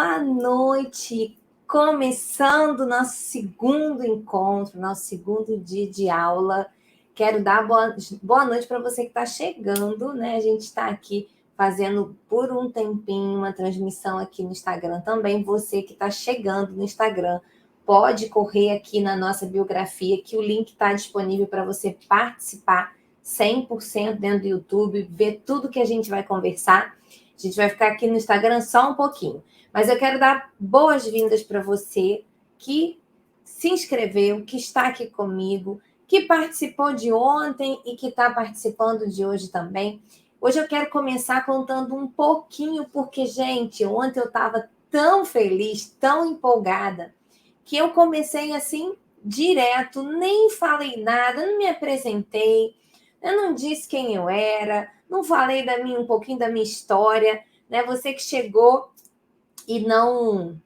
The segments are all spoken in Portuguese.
Boa noite! Começando nosso segundo encontro, nosso segundo dia de aula. Quero dar boa noite para você que está chegando, né? A gente está aqui fazendo por um tempinho uma transmissão aqui no Instagram também. Você que está chegando no Instagram, pode correr aqui na nossa biografia, que o link está disponível para você participar 100% dentro do YouTube, ver tudo que a gente vai conversar. A gente vai ficar aqui no Instagram só um pouquinho. Mas eu quero dar boas-vindas para você que se inscreveu, que está aqui comigo, que participou de ontem e que está participando de hoje também. Hoje eu quero começar contando um pouquinho, porque, gente, ontem eu estava tão feliz, tão empolgada, que eu comecei assim, direto, nem falei nada, não me apresentei, eu não disse quem eu era, não falei um pouquinho da minha história, né? Você que chegou e não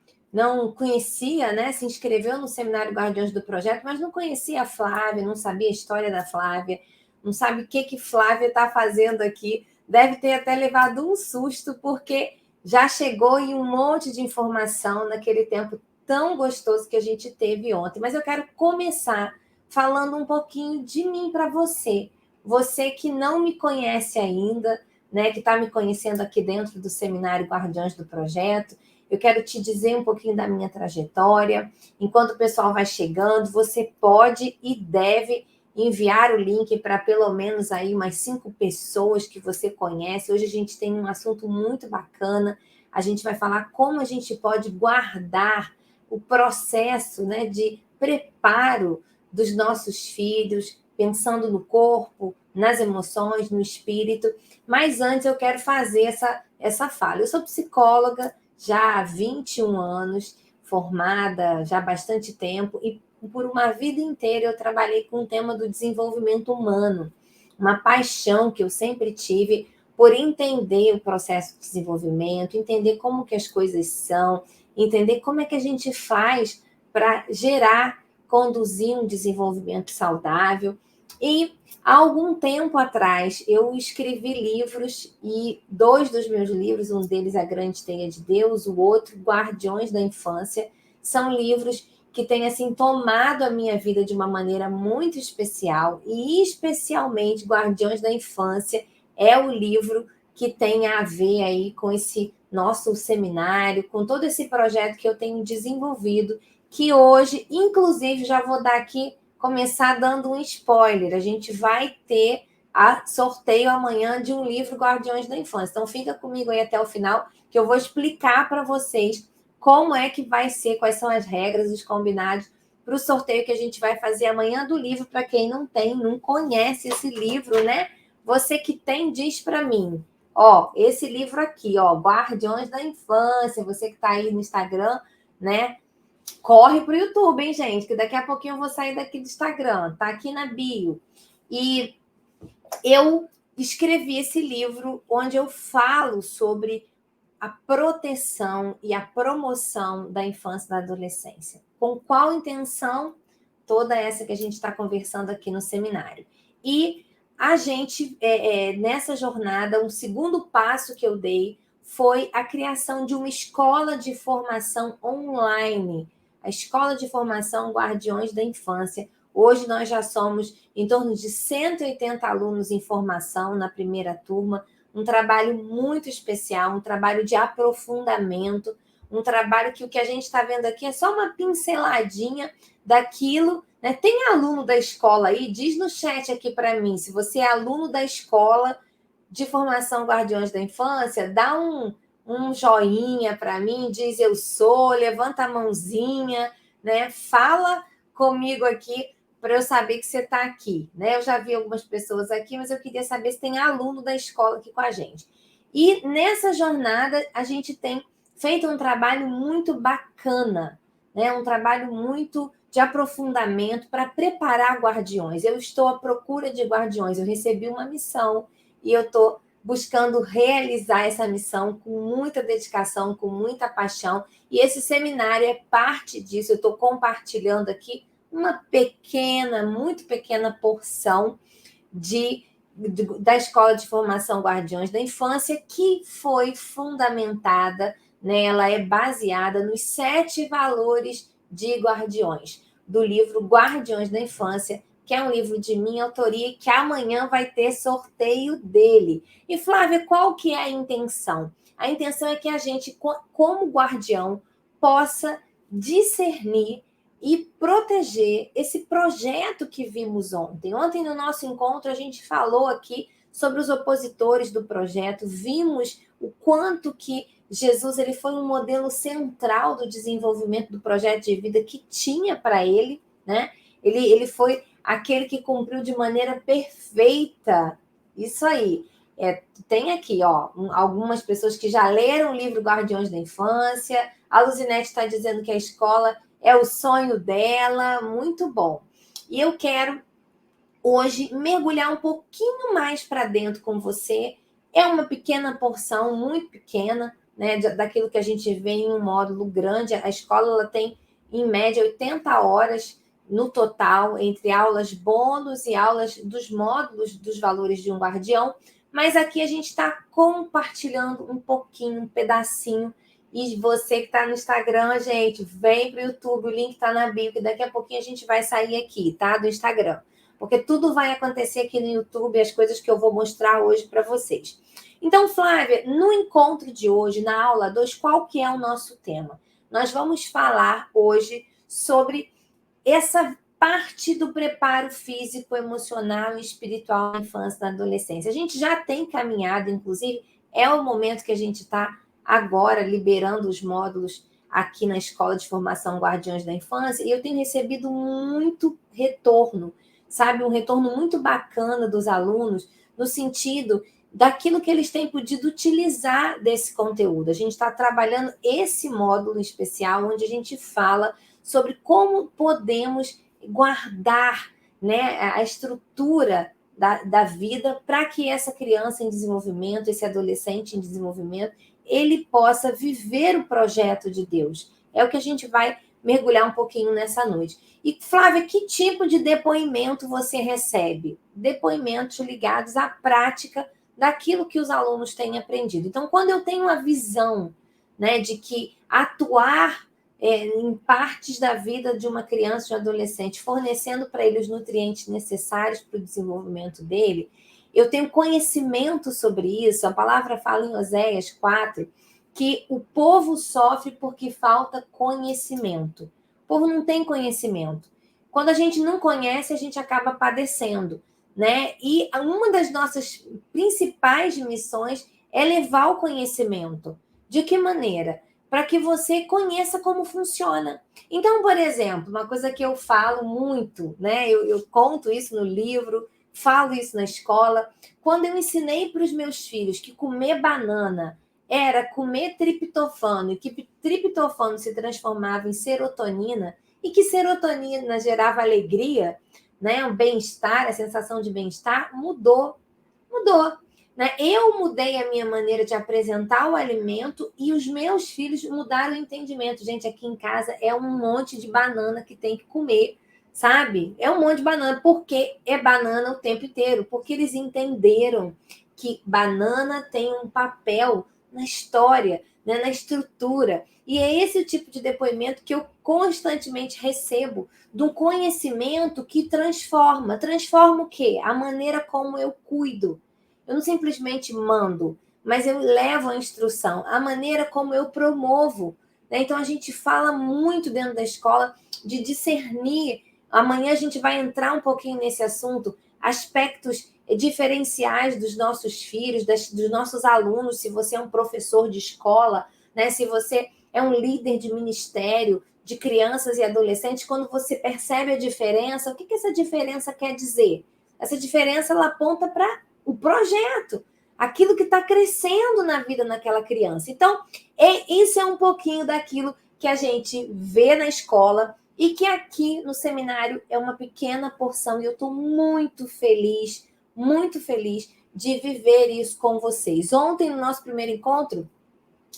conhecia, né? Se inscreveu no Seminário Guardiões do Projeto, mas não conhecia a Flávia, não sabia a história da Flávia, não sabe o que Flávia está fazendo aqui. Deve ter até levado um susto, porque já chegou em um monte de informação naquele tempo tão gostoso que a gente teve ontem. Mas eu quero começar falando um pouquinho de mim para você. Você que não me conhece ainda, né, que está me conhecendo aqui dentro do Seminário Guardiões do Projeto. Eu quero te dizer um pouquinho da minha trajetória. Enquanto o pessoal vai chegando, você pode e deve enviar o link para pelo menos aí umas 5 pessoas que você conhece. Hoje a gente tem um assunto muito bacana. A gente vai falar como a gente pode guardar o processo, né, de preparo dos nossos filhos, pensando no corpo, nas emoções, no espírito. Mas antes eu quero fazer essa fala. Eu sou psicóloga, já há 21 anos, formada já há bastante tempo, e por uma vida inteira eu trabalhei com o tema do desenvolvimento humano, uma paixão que eu sempre tive por entender o processo de desenvolvimento, entender como que as coisas são, entender como é que a gente faz para conduzir um desenvolvimento saudável. E há algum tempo atrás, eu escrevi livros, e 2 dos meus livros, um deles A Grande Teia de Deus, o outro Guardiões da Infância, são livros que têm assim, tomado a minha vida de uma maneira muito especial, e especialmente Guardiões da Infância é o livro que tem a ver aí com esse nosso seminário, com todo esse projeto que eu tenho desenvolvido, que hoje, inclusive, já vou dar aqui começar dando um spoiler. A gente vai ter sorteio amanhã de um livro Guardiões da Infância. Então, fica comigo aí até o final, que eu vou explicar para vocês como é que vai ser, quais são as regras, os combinados para o sorteio que a gente vai fazer amanhã do livro. Para quem não tem, não conhece esse livro, né? Você que tem, diz para mim. Ó, esse livro aqui, ó, Guardiões da Infância. Você que está aí no Instagram, né? Corre para o YouTube, hein, gente? Que daqui a pouquinho eu vou sair daqui do Instagram. Tá aqui na bio. E eu escrevi esse livro onde eu falo sobre a proteção e a promoção da infância e da adolescência. Com qual intenção? Toda essa que a gente está conversando aqui no seminário. E a gente, nessa jornada, um segundo passo que eu dei foi a criação de uma escola de formação online, a Escola de Formação Guardiões da Infância. Hoje nós já somos em torno de 180 alunos em formação na primeira turma, um trabalho muito especial, um trabalho de aprofundamento, um trabalho que o que a gente está vendo aqui é só uma pinceladinha daquilo, né? Tem aluno da escola aí? Diz no chat aqui para mim, se você é aluno da escola de formação Guardiões da Infância, dá um joinha para mim, diz eu sou, levanta a mãozinha, né? Fala comigo aqui para eu saber que você está aqui, né? Eu já vi algumas pessoas aqui, mas eu queria saber se tem aluno da escola aqui com a gente. E nessa jornada, a gente tem feito um trabalho muito bacana, né? Um trabalho muito de aprofundamento para preparar guardiões. Eu estou à procura de guardiões, eu recebi uma missão e eu estou buscando realizar essa missão com muita dedicação, com muita paixão, e esse seminário é parte disso. Eu estou compartilhando aqui uma pequena, muito pequena porção da Escola de Formação Guardiões da Infância, que foi fundamentada né, ela é baseada nos 7 valores de guardiões, do livro Guardiões da Infância, que é um livro de minha autoria, que amanhã vai ter sorteio dele. E, Flávia, qual que é a intenção? A intenção é que a gente, como guardião, possa discernir e proteger esse projeto que vimos ontem. Ontem, no nosso encontro, a gente falou aqui sobre os opositores do projeto, vimos o quanto que Jesus ele foi um modelo central do desenvolvimento do projeto de vida que tinha para ele, né? Ele foi aquele que cumpriu de maneira perfeita. Isso aí. Tem aqui, ó, algumas pessoas que já leram o livro Guardiões da Infância. A Luzinete está dizendo que a escola é o sonho dela. Muito bom. E eu quero hoje mergulhar um pouquinho mais para dentro com você. É uma pequena porção, muito pequena, né, daquilo que a gente vê em um módulo grande. A escola ela tem, em média, 80 horas no total, entre aulas bônus e aulas dos módulos dos valores de um guardião. Mas aqui a gente está compartilhando um pouquinho, um pedacinho. E você que está no Instagram, gente, vem para o YouTube, o link está na bio, que daqui a pouquinho a gente vai sair aqui, tá? Do Instagram. Porque tudo vai acontecer aqui no YouTube, as coisas que eu vou mostrar hoje para vocês. Então, Flávia, no encontro de hoje, na aula 2, qual que é o nosso tema? Nós vamos falar hoje sobre essa parte do preparo físico, emocional e espiritual na infância e na adolescência. A gente já tem caminhado, inclusive, é o momento que a gente está agora liberando os módulos aqui na Escola de Formação Guardiões da Infância, e eu tenho recebido muito retorno, sabe? Um retorno muito bacana dos alunos, no sentido daquilo que eles têm podido utilizar desse conteúdo. A gente está trabalhando esse módulo especial, onde a gente fala sobre como podemos guardar, né, a estrutura da vida para que essa criança em desenvolvimento, esse adolescente em desenvolvimento, ele possa viver o projeto de Deus. É o que a gente vai mergulhar um pouquinho nessa noite. E, Flávia, que tipo de depoimento você recebe? Depoimentos ligados à prática daquilo que os alunos têm aprendido. Então, quando eu tenho a visão, né, de que atuar em partes da vida de uma criança, de um adolescente, fornecendo para ele os nutrientes necessários para o desenvolvimento dele, eu tenho conhecimento sobre isso. A palavra fala em Oséias 4 que o povo sofre porque falta conhecimento. O povo não tem conhecimento. Quando a gente não conhece, a gente acaba padecendo, né? E uma das nossas principais missões é levar o conhecimento. De que maneira? Para que você conheça como funciona. Então, por exemplo, uma coisa que eu falo muito, né? Eu conto isso no livro, falo isso na escola. Quando eu ensinei para os meus filhos que comer banana era comer triptofano, e que triptofano se transformava em serotonina, e que serotonina gerava alegria, né? Um bem-estar, a sensação de bem-estar, mudou. Né? Eu mudei a minha maneira de apresentar o alimento e os meus filhos mudaram o entendimento. Gente, aqui em casa é um monte de banana que tem que comer, sabe? É um monte de banana, porque é banana o tempo inteiro, porque eles entenderam que banana tem um papel na história, né? Na estrutura. E é esse o tipo de depoimento que eu constantemente recebo do conhecimento que transforma. Transforma o quê? A maneira como eu cuido. Eu não simplesmente mando, mas eu levo a instrução, a maneira como eu promovo. Né? Então, a gente fala muito dentro da escola de discernir. Amanhã a gente vai entrar um pouquinho nesse assunto, aspectos diferenciais dos nossos filhos, dos nossos alunos, se você é um professor de escola, né? Se você é um líder de ministério, de crianças e adolescentes, quando você percebe a diferença, o que essa diferença quer dizer? Essa diferença ela aponta para o projeto, aquilo que está crescendo na vida naquela criança. Então, isso é um pouquinho daquilo que a gente vê na escola e que aqui no seminário é uma pequena porção. E eu estou muito feliz de viver isso com vocês. Ontem, no nosso primeiro encontro,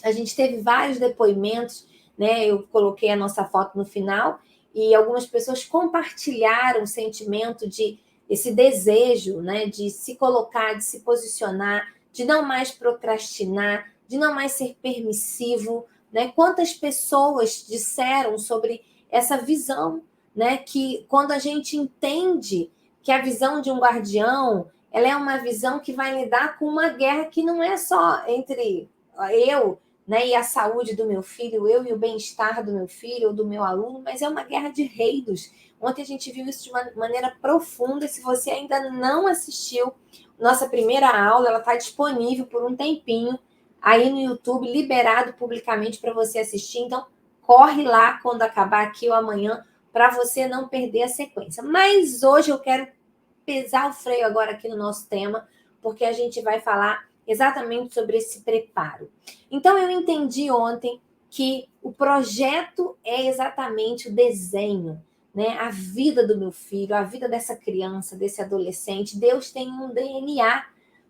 a gente teve vários depoimentos, né? Eu coloquei a nossa foto no final e algumas pessoas compartilharam o sentimento de esse desejo, né, de se colocar, de se posicionar, de não mais procrastinar, de não mais ser permissivo, né? Quantas pessoas disseram sobre essa visão, né? Que quando a gente entende que a visão de um guardião, ela é uma visão que vai lidar com uma guerra que não é só entre eu, né, e a saúde do meu filho, eu e o bem-estar do meu filho ou do meu aluno, mas é uma guerra de reinos. Ontem a gente viu isso de uma maneira profunda. Se você ainda não assistiu nossa primeira aula, ela está disponível por um tempinho aí no YouTube, liberado publicamente para você assistir. Então, corre lá quando acabar aqui ou amanhã, para você não perder a sequência. Mas hoje eu quero pesar o freio agora aqui no nosso tema, porque a gente vai falar exatamente sobre esse preparo. Então, eu entendi ontem que o projeto é exatamente o desenho, né? A vida do meu filho, a vida dessa criança, desse adolescente. Deus tem um DNA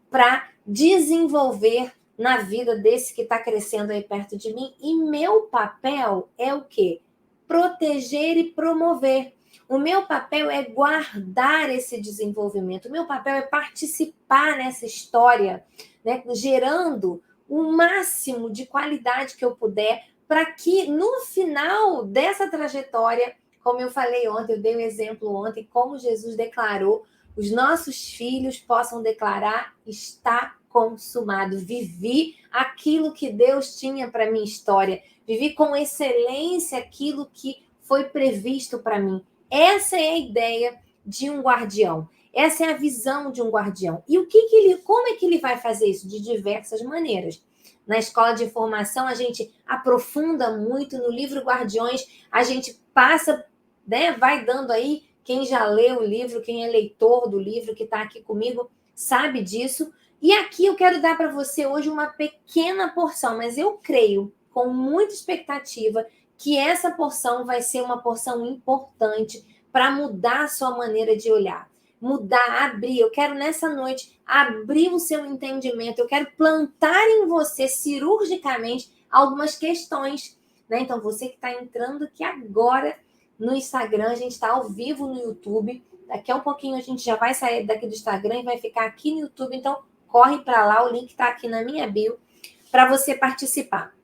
para desenvolver na vida desse que está crescendo aí perto de mim. E meu papel é o quê? Proteger e promover. O meu papel é guardar esse desenvolvimento. O meu papel é participar nessa história, né, gerando o máximo de qualidade que eu puder, para que no final dessa trajetória, como eu falei ontem, eu dei um exemplo ontem, como Jesus declarou, os nossos filhos possam declarar: está consumado. Vivi aquilo que Deus tinha para minha história. Vivi com excelência aquilo que foi previsto para mim. Essa é a ideia de um guardião. Essa é a visão de um guardião. E como é que ele vai fazer isso? De diversas maneiras. Na escola de formação, a gente aprofunda muito. No livro Guardiões, a gente passa, né, vai dando aí. Quem já leu o livro, quem é leitor do livro, que está aqui comigo, sabe disso. E aqui eu quero dar para você hoje uma pequena porção, mas eu creio, com muita expectativa, que essa porção vai ser uma porção importante para mudar a sua maneira de olhar. Mudar, abrir. Eu quero nessa noite abrir o seu entendimento. Eu quero plantar em você cirurgicamente algumas questões, né? Então, você que está entrando aqui agora no Instagram, a gente está ao vivo no YouTube. Daqui a um pouquinho a gente já vai sair daqui do Instagram e vai ficar aqui no YouTube. Então, corre para lá, o link está aqui na minha bio para você participar.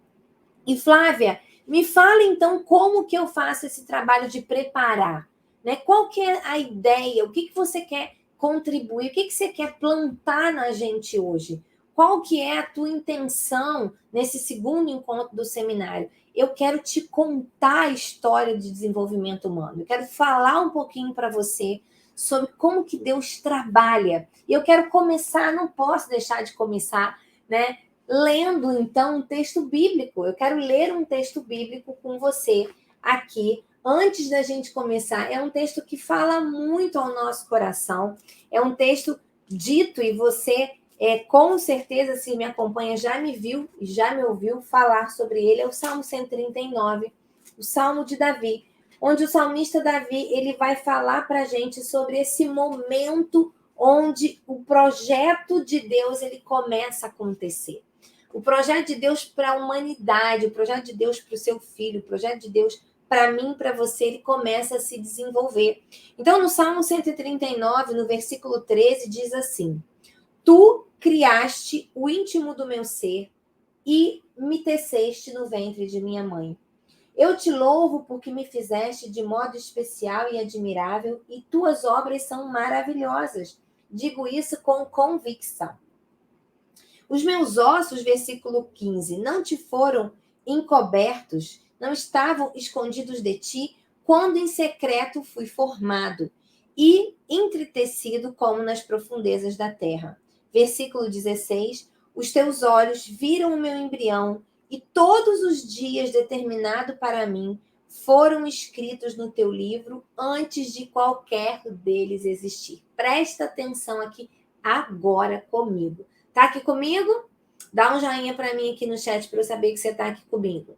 E Flávia, me fala então como que eu faço esse trabalho de preparar, né? Qual que é a ideia? O que você quer contribuir? O que você quer plantar na gente hoje? Qual que é a tua intenção nesse segundo encontro do seminário? Eu quero te contar a história de desenvolvimento humano. Eu quero falar um pouquinho para você sobre como que Deus trabalha. E eu quero começar, não posso deixar de começar, né? Lendo, então, um texto bíblico. Eu quero ler um texto bíblico com você aqui, antes da gente começar. É um texto que fala muito ao nosso coração. É um texto dito, e você, com certeza, se me acompanha, já me viu, já me ouviu falar sobre ele. É o Salmo 139, o Salmo de Davi, onde o salmista Davi ele vai falar para a gente sobre esse momento onde o projeto de Deus ele começa a acontecer. O projeto de Deus para a humanidade, o projeto de Deus para o seu filho, o projeto de Deus para mim, para você, ele começa a se desenvolver. Então, no Salmo 139, no versículo 13, diz assim: Tu criaste o íntimo do meu ser e me teceste no ventre de minha mãe. Eu te louvo porque me fizeste de modo especial e admirável, e tuas obras são maravilhosas. Digo isso com convicção. Os meus ossos, versículo 15, não te foram encobertos, não estavam escondidos de ti, quando em secreto fui formado e entretecido como nas profundezas da terra. Versículo 16, os teus olhos viram o meu embrião, e todos os dias determinado para mim foram escritos no teu livro antes de qualquer deles existir. Presta atenção aqui agora comigo. Tá aqui comigo? Dá um joinha para mim aqui no chat para eu saber que você está aqui comigo.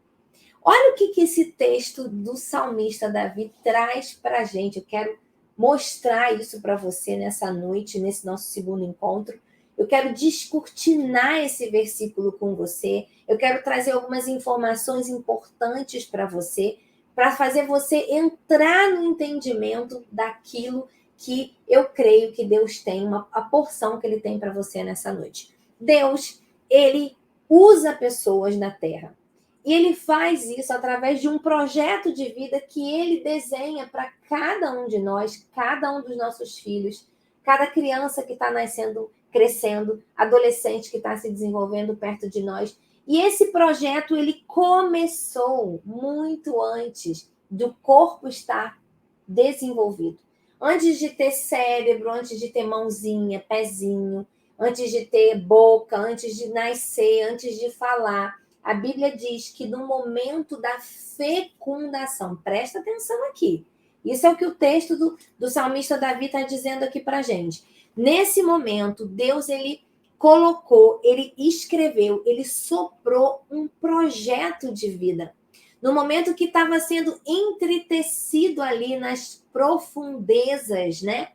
Olha o que esse texto do salmista Davi traz para a gente. Eu quero mostrar isso para você nessa noite, nesse nosso segundo encontro. Eu quero descortinar esse versículo com você. Eu quero trazer algumas informações importantes para você, para fazer você entrar no entendimento daquilo que eu creio que Deus tem, a porção que Ele tem para você nessa noite. Deus, Ele usa pessoas na Terra. E ele faz isso através de um projeto de vida que ele desenha para cada um de nós, cada um dos nossos filhos, cada criança que está nascendo, crescendo, adolescente que está se desenvolvendo perto de nós. E esse projeto ele começou muito antes do corpo estar desenvolvido. Antes de ter cérebro, antes de ter mãozinha, pezinho, antes de ter boca, antes de nascer, antes de falar. A Bíblia diz que no momento da fecundação, presta atenção aqui. Isso é o que o texto do salmista Davi está dizendo aqui para a gente. Nesse momento, Deus ele colocou, ele escreveu, ele soprou um projeto de vida. No momento que estava sendo entretecido ali nas profundezas, né?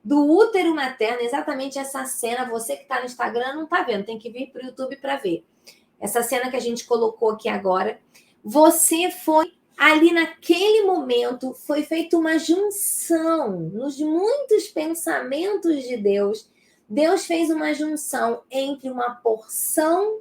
Do útero materno, exatamente essa cena. Você que está no Instagram não está vendo, tem que vir para o YouTube para ver. Essa cena que a gente colocou aqui agora. Você foi ali naquele momento, foi feita uma junção nos muitos pensamentos de Deus. Deus fez uma junção entre uma porção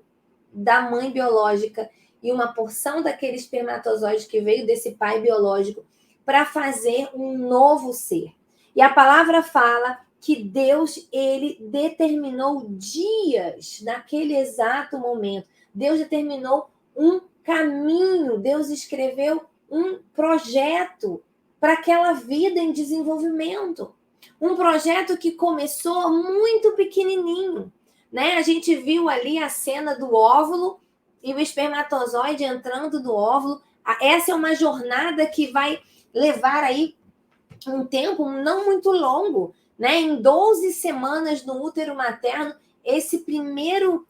da mãe biológica e uma porção daquele espermatozoide que veio desse pai biológico para fazer um novo ser. E a palavra fala que Deus, ele determinou dias naquele exato momento. Deus determinou um caminho, Deus escreveu um projeto para aquela vida em desenvolvimento. Um projeto que começou muito pequenininho, né? A gente viu ali a cena do óvulo e o espermatozoide entrando do óvulo. Essa é uma jornada que vai levar aí um tempo não muito longo, né? Em 12 semanas no útero materno, esse primeiro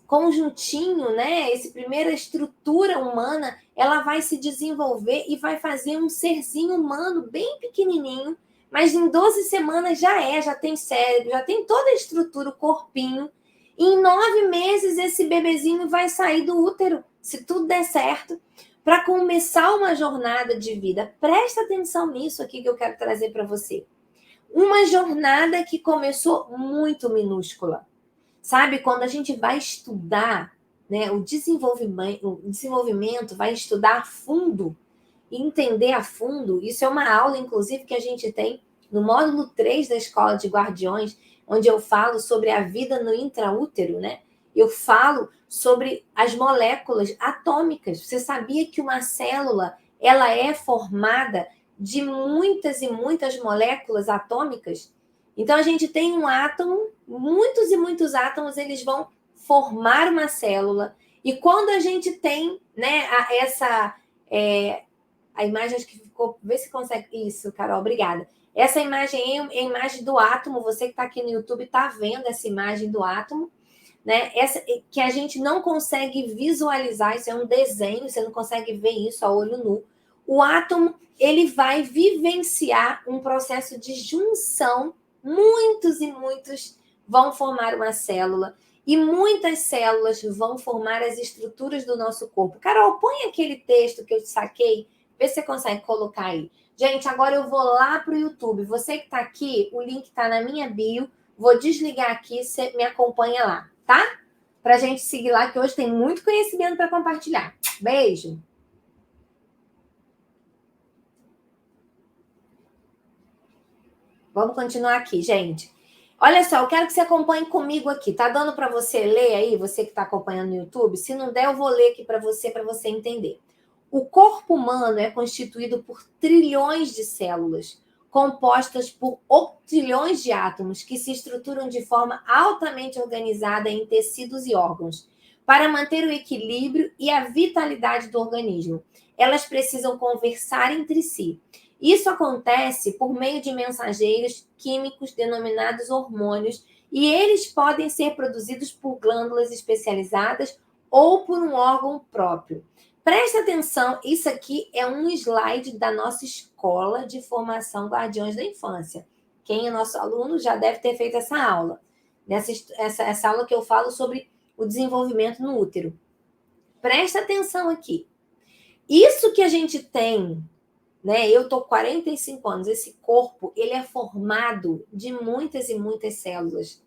conjuntinho, né? Essa primeira estrutura humana, ela vai se desenvolver e vai fazer um serzinho humano bem pequenininho, mas em 12 semanas já tem cérebro, já tem toda a estrutura, o corpinho. E em 9 meses, esse bebezinho vai sair do útero, se tudo der certo, para começar uma jornada de vida. Presta atenção nisso aqui que eu quero trazer para você. Uma jornada que começou muito minúscula. Sabe, quando a gente vai estudar, né, o desenvolvimento, vai estudar a fundo, entender a fundo, isso é uma aula, inclusive, que a gente tem no módulo 3 da Escola de Guardiões, onde eu falo sobre a vida no intraútero, né? Eu falo sobre as moléculas atômicas. Você sabia que uma célula, ela é formada de muitas e muitas moléculas atômicas? Então, a gente tem um átomo, muitos e muitos átomos, eles vão formar uma célula. E quando a gente tem, né, a imagem, acho que ficou, vê se consegue, isso, Carol, obrigada. Essa imagem é a imagem do átomo, você que está aqui no YouTube está vendo essa imagem do átomo, né? Essa, que a gente não consegue visualizar, isso é um desenho, você não consegue ver isso a olho nu. O átomo, ele vai vivenciar um processo de junção. Muitos e muitos vão formar uma célula e muitas células vão formar as estruturas do nosso corpo. Carol, põe aquele texto que eu saquei, vê se você consegue colocar aí. Gente, agora eu vou lá para o YouTube. Você que está aqui, o link está na minha bio. Vou desligar aqui, você me acompanha lá, tá? Para a gente seguir lá, que hoje tem muito conhecimento para compartilhar. Beijo! Vamos continuar aqui, gente. Olha só, eu quero que você acompanhe comigo aqui. Tá dando para você ler aí, você que está acompanhando no YouTube? Se não der, eu vou ler aqui para você entender. O corpo humano é constituído por trilhões de células, compostas por octilhões de átomos que se estruturam de forma altamente organizada em tecidos e órgãos. Para manter o equilíbrio e a vitalidade do organismo, elas precisam conversar entre si. Isso acontece por meio de mensageiros químicos denominados hormônios, e eles podem ser produzidos por glândulas especializadas ou por um órgão próprio. Presta atenção, isso aqui é um slide da nossa escola de formação Guardiões da Infância. Quem é nosso aluno já deve ter feito essa aula. Essa aula que eu falo sobre o desenvolvimento no útero. Presta atenção aqui. Isso que a gente tem, né? Eu tô com 45 anos, esse corpo, ele é formado de muitas e muitas células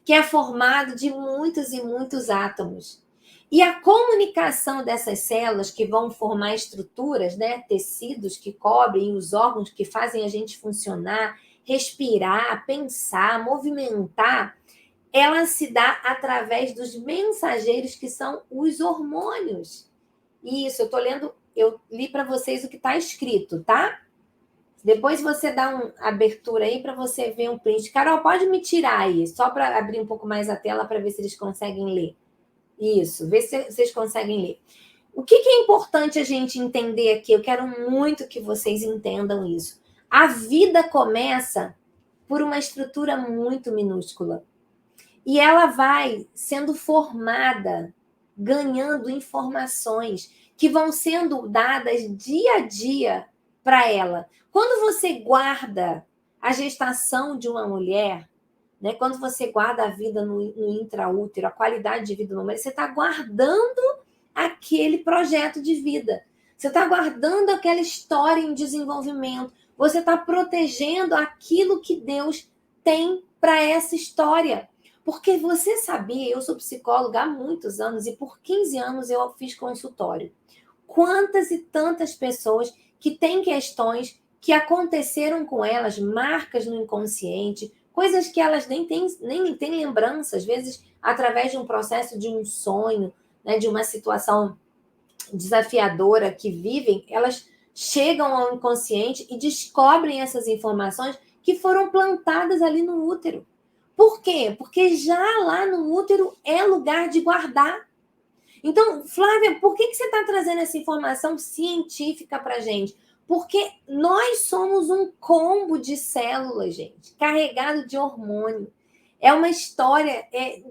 que é formado de muitos e muitos átomos. E a comunicação dessas células que vão formar estruturas, né, tecidos que cobrem os órgãos que fazem a gente funcionar, respirar, pensar, movimentar, ela se dá através dos mensageiros que são os hormônios. Isso, eu li para vocês o que está escrito, tá? Depois você dá uma abertura aí para você ver um print. Carol, pode me tirar aí, só para abrir um pouco mais a tela para ver se eles conseguem ler. Isso, vê se vocês conseguem ler. O que é importante a gente entender aqui? Eu quero muito que vocês entendam isso. A vida começa por uma estrutura muito minúscula. E ela vai sendo formada, ganhando informações que vão sendo dadas dia a dia para ela. Quando você guarda a gestação de uma mulher, né, quando você guarda a vida no intraútero, a qualidade de vida de uma mulher, você está guardando aquele projeto de vida. Você está guardando aquela história em desenvolvimento. Você está protegendo aquilo que Deus tem para essa história. Porque você sabia, eu sou psicóloga há muitos anos e por 15 anos eu fiz consultório. Quantas e tantas pessoas que têm questões que aconteceram com elas, marcas no inconsciente, coisas que elas nem têm lembrança, às vezes através de um processo de um sonho, né, de uma situação desafiadora que vivem, elas chegam ao inconsciente e descobrem essas informações que foram plantadas ali no útero. Por quê? Porque já lá no útero é lugar de guardar. Então, Flávia, por que você está trazendo essa informação científica para a gente? Porque nós somos um combo de células, gente, carregado de hormônio. É uma história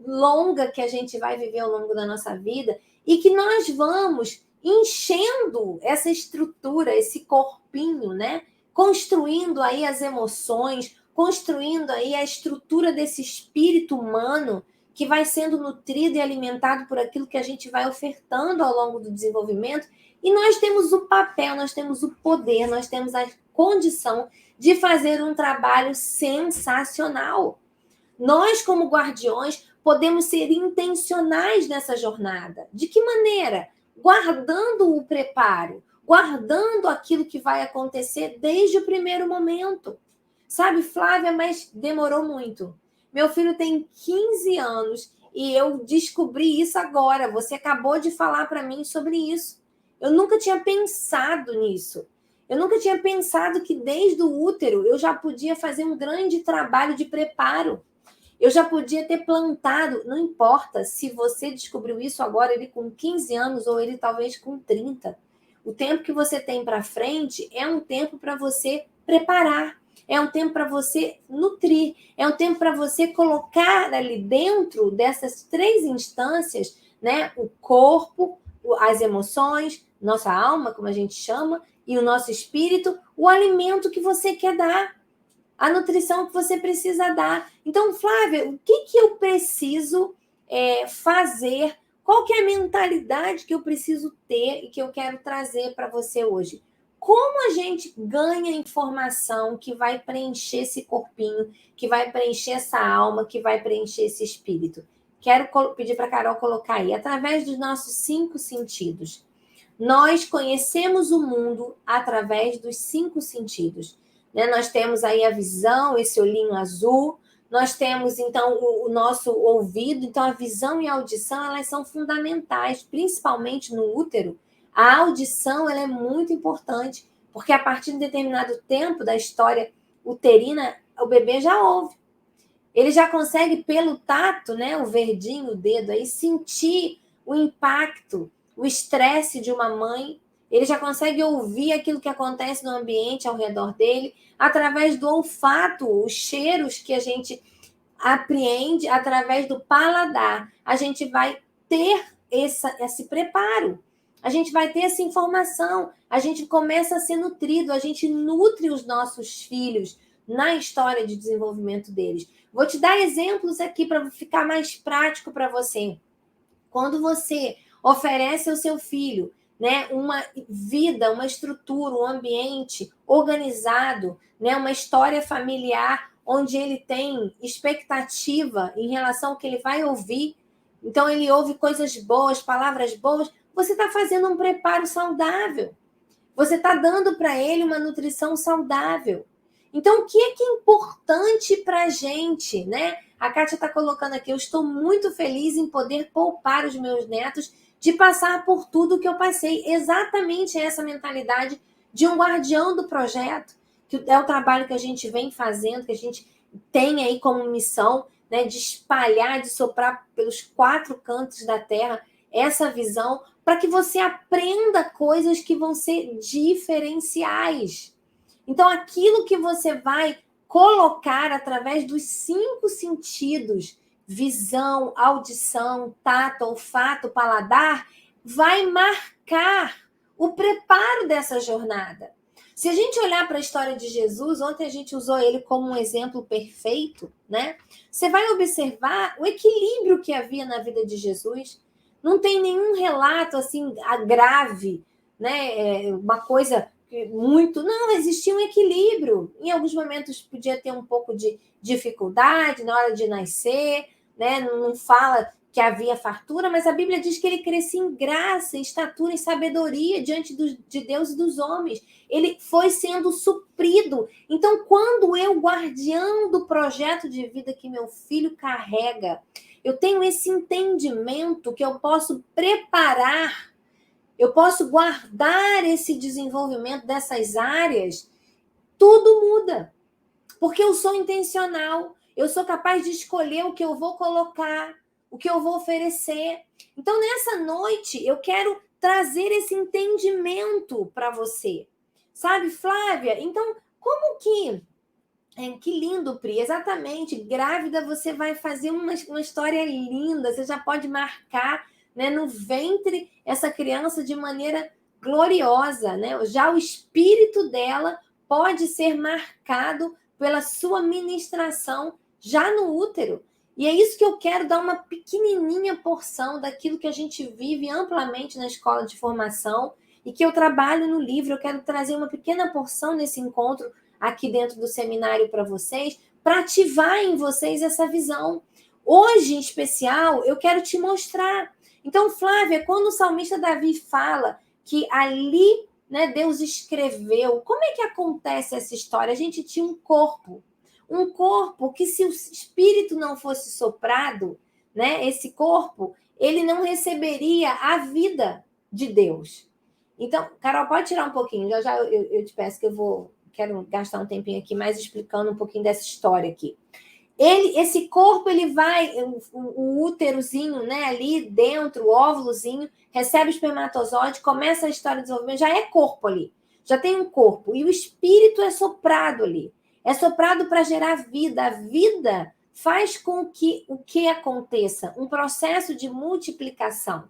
longa que a gente vai viver ao longo da nossa vida e que nós vamos enchendo essa estrutura, esse corpinho, né? Construindo aí as emoções, construindo aí a estrutura desse espírito humano que vai sendo nutrido e alimentado por aquilo que a gente vai ofertando ao longo do desenvolvimento. E nós temos o papel, nós temos o poder, nós temos a condição de fazer um trabalho sensacional. Nós, como guardiões, podemos ser intencionais nessa jornada. De que maneira? Guardando o preparo, guardando aquilo que vai acontecer desde o primeiro momento. Sabe, Flávia, mas demorou muito. Meu filho tem 15 anos e eu descobri isso agora. Você acabou de falar para mim sobre isso. Eu nunca tinha pensado nisso. Eu nunca tinha pensado que desde o útero eu já podia fazer um grande trabalho de preparo. Eu já podia ter plantado, não importa se você descobriu isso agora, ele com 15 anos ou ele talvez com 30. O tempo que você tem para frente é um tempo para você preparar, é um tempo para você nutrir, é um tempo para você colocar ali dentro dessas 3 instâncias, né, o corpo, as emoções, nossa alma, como a gente chama, e o nosso espírito, o alimento que você quer dar. A nutrição que você precisa dar. Então, Flávia, o que eu preciso fazer? Qual que é a mentalidade que eu preciso ter e que eu quero trazer para você hoje? Como a gente ganha informação que vai preencher esse corpinho, que vai preencher essa alma, que vai preencher esse espírito? Quero pedir para a Carol colocar aí. Através dos nossos 5 sentidos. Nós conhecemos o mundo através dos 5 sentidos. Né? Nós temos aí a visão, esse olhinho azul, nós temos, então, o nosso ouvido. Então, a visão e a audição, elas são fundamentais, principalmente no útero. A audição, ela é muito importante, porque a partir de um determinado tempo da história uterina, o bebê já ouve. Ele já consegue, pelo tato, né, o verdinho, o dedo, aí, sentir o impacto, o estresse de uma mãe. Ele já consegue ouvir aquilo que acontece no ambiente ao redor dele, através do olfato, os cheiros que a gente apreende, através do paladar. A gente vai ter esse preparo, a gente vai ter essa informação, a gente começa a ser nutrido, a gente nutre os nossos filhos na história de desenvolvimento deles. Vou te dar exemplos aqui para ficar mais prático para você. Quando você oferece ao seu filho, né, uma vida, uma estrutura, um ambiente organizado, né, uma história familiar onde ele tem expectativa em relação ao que ele vai ouvir, então ele ouve coisas boas, palavras boas, você está fazendo um preparo saudável. Você está dando para ele uma nutrição saudável. Então, o que é importante para a gente, né? A Kátia está colocando aqui, eu estou muito feliz em poder poupar os meus netos de passar por tudo que eu passei. Exatamente essa mentalidade de um guardião do projeto, que é o trabalho que a gente vem fazendo, que a gente tem aí como missão, né, de espalhar, de soprar pelos 4 cantos da terra essa visão, para que você aprenda coisas que vão ser diferenciais. Então, aquilo que você vai colocar através dos 5 sentidos, visão, audição, tato, olfato, paladar, vai marcar o preparo dessa jornada. Se a gente olhar para a história de Jesus, ontem a gente usou ele como um exemplo perfeito, né? Você vai observar o equilíbrio que havia na vida de Jesus. Não tem nenhum relato assim grave, né? Uma coisa muito. Não, existia um equilíbrio. Em alguns momentos podia ter um pouco de dificuldade na hora de nascer, né? Não fala que havia fartura, mas a Bíblia diz que ele crescia em graça, em estatura e sabedoria diante de Deus e dos homens. Ele foi sendo suprido. Então, quando eu, guardião do projeto de vida que meu filho carrega, eu tenho esse entendimento que eu posso preparar, eu posso guardar esse desenvolvimento dessas áreas, tudo muda. Porque eu sou intencional, eu sou capaz de escolher o que eu vou colocar, o que eu vou oferecer. Então, nessa noite, eu quero trazer esse entendimento para você. Sabe, Flávia? Então, como que... que lindo, Pri. Exatamente. Grávida, você vai fazer uma história linda. Você já pode marcar, né, no ventre essa criança de maneira gloriosa, né? Já o espírito dela pode ser marcado pela sua ministração já no útero. E é isso que eu quero dar uma pequenininha porção daquilo que a gente vive amplamente na escola de formação e que eu trabalho no livro. Eu quero trazer uma pequena porção nesse encontro aqui dentro do seminário para vocês, para ativar em vocês essa visão. Hoje, em especial, eu quero te mostrar. Então, Flávia, quando o salmista Davi fala que ali, né, Deus escreveu, como é que acontece essa história? A gente tinha um corpo que, se o espírito não fosse soprado, né, esse corpo, ele não receberia a vida de Deus. Então, Carol, pode tirar um pouquinho, já eu te peço que quero gastar um tempinho aqui mais explicando um pouquinho dessa história aqui. Esse corpo, ele vai, o úterozinho, né, ali dentro, o óvulozinho, recebe o espermatozoide, começa a história de desenvolvimento, já é corpo ali, já tem um corpo, e o espírito é soprado ali, é soprado para gerar vida. A vida faz com que o que aconteça? Um processo de multiplicação,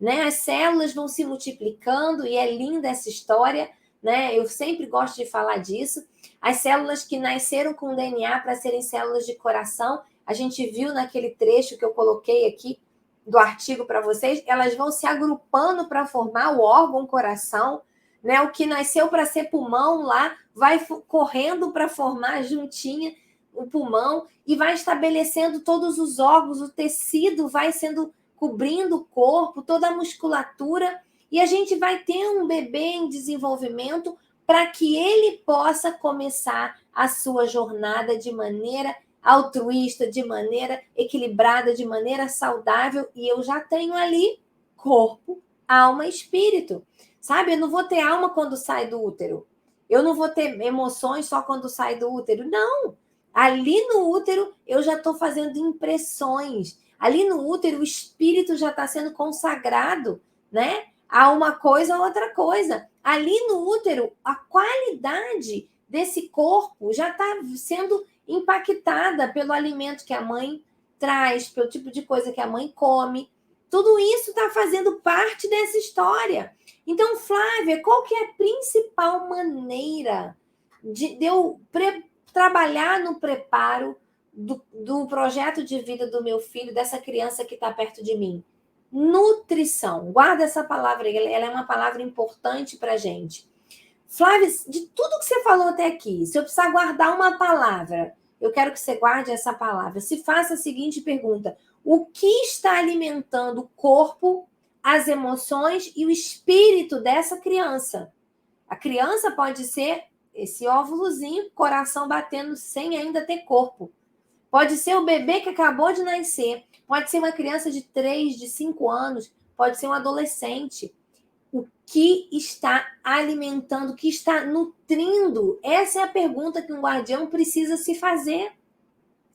né? As células vão se multiplicando, e é linda essa história, né? Eu sempre gosto de falar disso. As células que nasceram com DNA para serem células de coração, a gente viu naquele trecho que eu coloquei aqui do artigo para vocês, elas vão se agrupando para formar o órgão coração, né? O que nasceu para ser pulmão lá vai correndo para formar juntinha o pulmão e vai estabelecendo todos os órgãos, o tecido vai sendo cobrindo o corpo, toda a musculatura, e a gente vai ter um bebê em desenvolvimento para que ele possa começar a sua jornada de maneira altruísta, de maneira equilibrada, de maneira saudável, e eu já tenho ali corpo, alma e espírito. Sabe? Eu não vou ter alma quando sai do útero. Eu não vou ter emoções só quando sai do útero. Não! Ali no útero eu já estou fazendo impressões. Ali no útero o espírito já está sendo consagrado, né? A uma coisa ou outra coisa. Ali no útero, a qualidade desse corpo já está sendo impactada pelo alimento que a mãe traz, pelo tipo de coisa que a mãe come. Tudo isso está fazendo parte dessa história. Então, Flávia, qual que é a principal maneira de eu trabalhar no preparo do projeto de vida do meu filho, dessa criança que está perto de mim? Nutrição. Guarda essa palavra, ela é uma palavra importante para a gente. Flávia, de tudo que você falou até aqui, se eu precisar guardar uma palavra, eu quero que você guarde essa palavra. Se faça a seguinte pergunta: o que está alimentando o corpo, as emoções e o espírito dessa criança? A criança pode ser esse óvulozinho, coração batendo sem ainda ter corpo. Pode ser o bebê que acabou de nascer. Pode ser uma criança de 3, de 5 anos. Pode ser um adolescente. O que está alimentando, o que está nutrindo? Essa é a pergunta que um guardião precisa se fazer,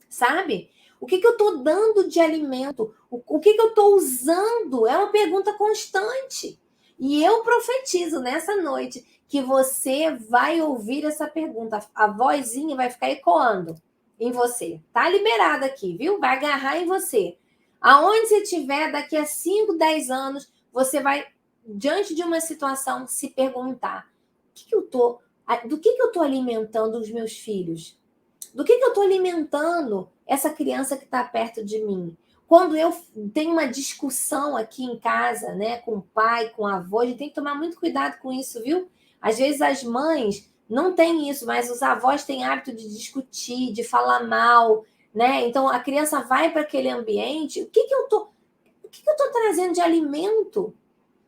sabe? O que eu estou dando de alimento? O que eu estou usando? É uma pergunta constante. E eu profetizo nessa noite que você vai ouvir essa pergunta. A vozinha vai ficar ecoando em você. Tá liberada aqui, viu? Vai agarrar em você. Aonde você estiver, daqui a 5, 10 anos, você vai, diante de uma situação, se perguntar: do que eu estou alimentando os meus filhos? Do que eu estou alimentando essa criança que está perto de mim? Quando eu tenho uma discussão aqui em casa, né, com o pai, com a avó, a gente tem que tomar muito cuidado com isso, viu? Às vezes as mães não têm isso, mas os avós têm hábito de discutir, de falar mal, né? Então a criança vai para aquele ambiente. O que eu tô trazendo de alimento?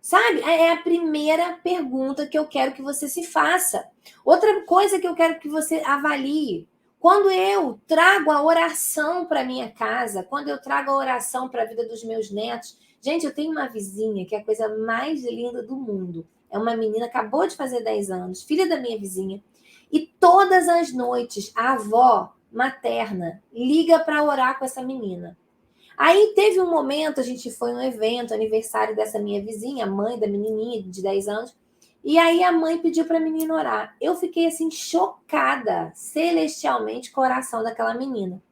Sabe? É a primeira pergunta que eu quero que você se faça. Outra coisa que eu quero que você avalie: quando eu trago a oração para minha casa, quando eu trago a oração para a vida dos meus netos. Gente, eu tenho uma vizinha que é a coisa mais linda do mundo. É uma menina, acabou de fazer 10 anos, filha da minha vizinha. E todas as noites a avó materna liga para orar com essa menina. Aí teve um momento, a gente foi em um evento, aniversário dessa minha vizinha, mãe da menininha de 10 anos, e aí a mãe pediu para a menina orar. Eu fiquei assim chocada celestialmente com a oração daquela menina.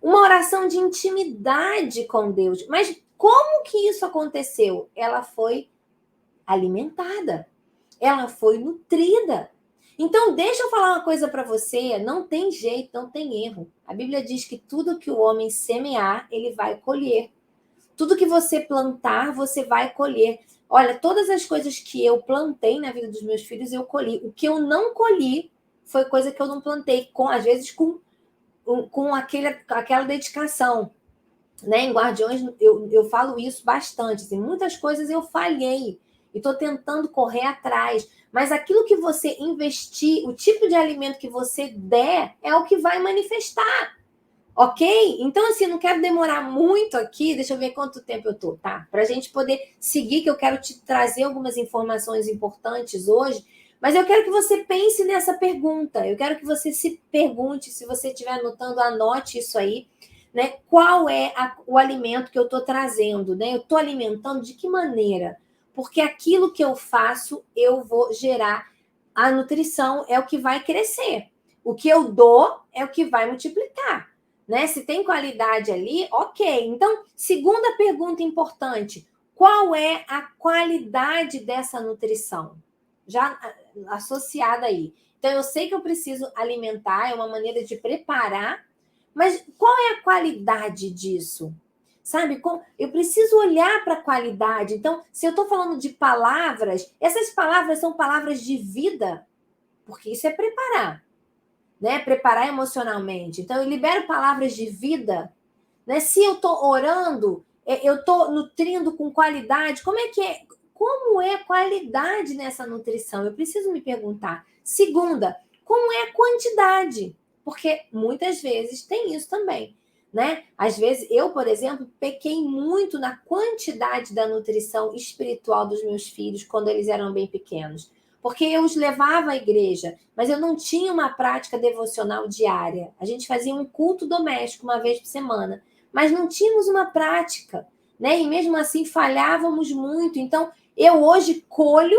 Uma oração de intimidade com Deus. Mas como que isso aconteceu? Ela foi alimentada. Ela foi nutrida. Então, deixa eu falar uma coisa para você, não tem jeito, não tem erro. A Bíblia diz que tudo que o homem semear, ele vai colher. Tudo que você plantar, você vai colher. Olha, todas as coisas que eu plantei na vida dos meus filhos, eu colhi. O que eu não colhi foi coisa que eu não plantei, às vezes com aquela dedicação. Né? Em Guardiões, eu falo isso bastante. Assim, muitas coisas eu falhei e estou tentando correr atrás. Mas aquilo que você investir, o tipo de alimento que você der, é o que vai manifestar. Ok? Então, assim, não quero demorar muito aqui. Deixa eu ver quanto tempo eu tô, tá? Para a gente poder seguir, que eu quero te trazer algumas informações importantes hoje. Mas eu quero que você pense nessa pergunta. Eu quero que você se pergunte, se você estiver anotando, anote isso aí. Né? Qual é o alimento que eu estou trazendo? Né? Eu estou alimentando de que maneira? Porque aquilo que eu faço, eu vou gerar. A nutrição é o que vai crescer. O que eu dou é o que vai multiplicar. Né? Se tem qualidade ali, ok. Então, segunda pergunta importante: qual é a qualidade dessa nutrição? Já associada aí. Então, eu sei que eu preciso alimentar, é uma maneira de preparar, mas qual é a qualidade disso? Sabe? Eu preciso olhar para a qualidade. Então, se eu estou falando de palavras, essas palavras são palavras de vida, porque isso é preparar. Né? Preparar emocionalmente. Então, eu libero palavras de vida. Né? Se eu estou orando, eu estou nutrindo com qualidade. Como é a qualidade nessa nutrição? Eu preciso me perguntar. Segunda, como é a quantidade? Porque muitas vezes tem isso também. Né? Às vezes, eu, por exemplo, pequei muito na quantidade da nutrição espiritual dos meus filhos quando eles eram bem pequenos. Porque eu os levava à igreja, mas eu não tinha uma prática devocional diária. A gente fazia um culto doméstico uma vez por semana, mas não tínhamos uma prática, né? E mesmo assim falhávamos muito. Então, eu hoje colho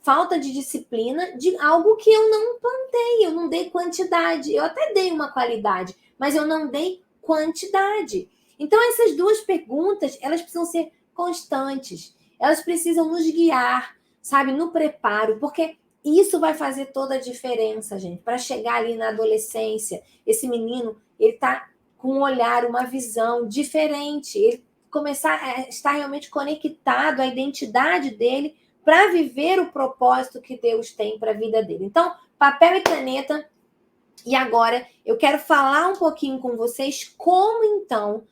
falta de disciplina de algo que eu não plantei, eu não dei quantidade. Eu até dei uma qualidade, mas eu não dei quantidade. Então, essas duas perguntas, elas precisam ser constantes. Elas precisam nos guiar, sabe, no preparo, porque isso vai fazer toda a diferença, gente. Para chegar ali na adolescência, esse menino, ele tá com um olhar, uma visão diferente, ele começar a estar realmente conectado à identidade dele para viver o propósito que Deus tem para a vida dele. Então, papel e caneta, E agora eu quero falar um pouquinho com vocês como então,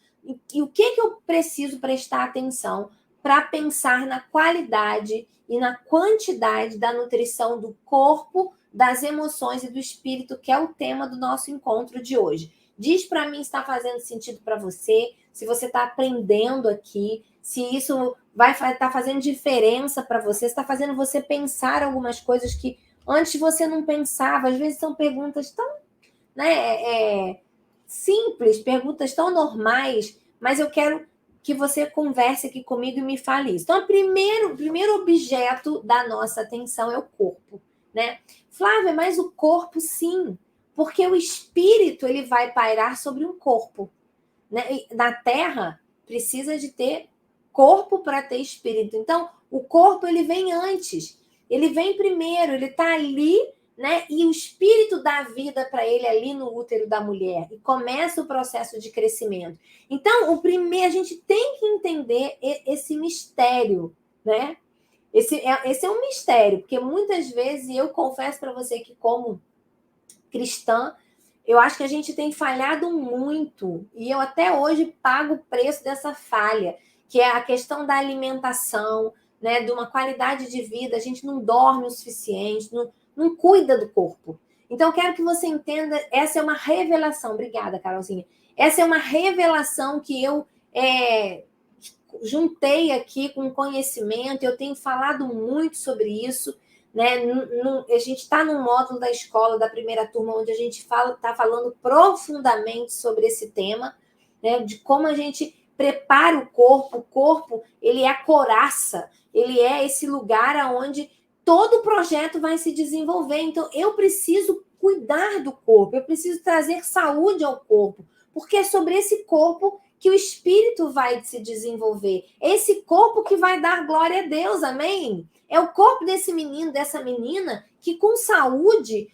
e o que eu preciso prestar atenção para pensar na qualidade e na quantidade da nutrição do corpo, das emoções e do espírito, que é o tema do nosso encontro de hoje. Diz para mim se está fazendo sentido para você, se você está aprendendo aqui, se isso vai estar fazendo diferença para você, se está fazendo você pensar algumas coisas que antes você não pensava. Às vezes são perguntas tão, né, simples, perguntas tão normais, mas eu quero que você converse aqui comigo e me fale isso. Então, o primeiro objeto da nossa atenção é o corpo, né? Flávia, mas o corpo, sim, porque o espírito ele vai pairar sobre um corpo, né? E na Terra precisa de ter corpo para ter espírito. Então, o corpo ele vem antes, ele vem primeiro, ele está ali, né? E o espírito dá vida para ele ali no útero da mulher e começa o processo de crescimento. Então, a gente tem que entender esse mistério, né? Esse é um mistério, porque muitas vezes, e eu confesso para você que como cristã, eu acho que a gente tem falhado muito, e eu até hoje pago o preço dessa falha, que é a questão da alimentação, né, de uma qualidade de vida. A gente não dorme o suficiente, não cuida do corpo. Então, eu quero que você entenda, essa é uma revelação. Obrigada, Carolzinha. Essa é uma revelação que eu juntei aqui com conhecimento, eu tenho falado muito sobre isso, né? A gente está num módulo da escola, da primeira turma, onde a gente está falando profundamente sobre esse tema, né? De como a gente prepara o corpo. O corpo, ele é a coraça, ele é esse lugar onde todo o projeto vai se desenvolver. Então, eu preciso cuidar do corpo, eu preciso trazer saúde ao corpo, porque é sobre esse corpo que o espírito vai se desenvolver. Esse corpo que vai dar glória a Deus, amém? É o corpo desse menino, dessa menina, que com saúde,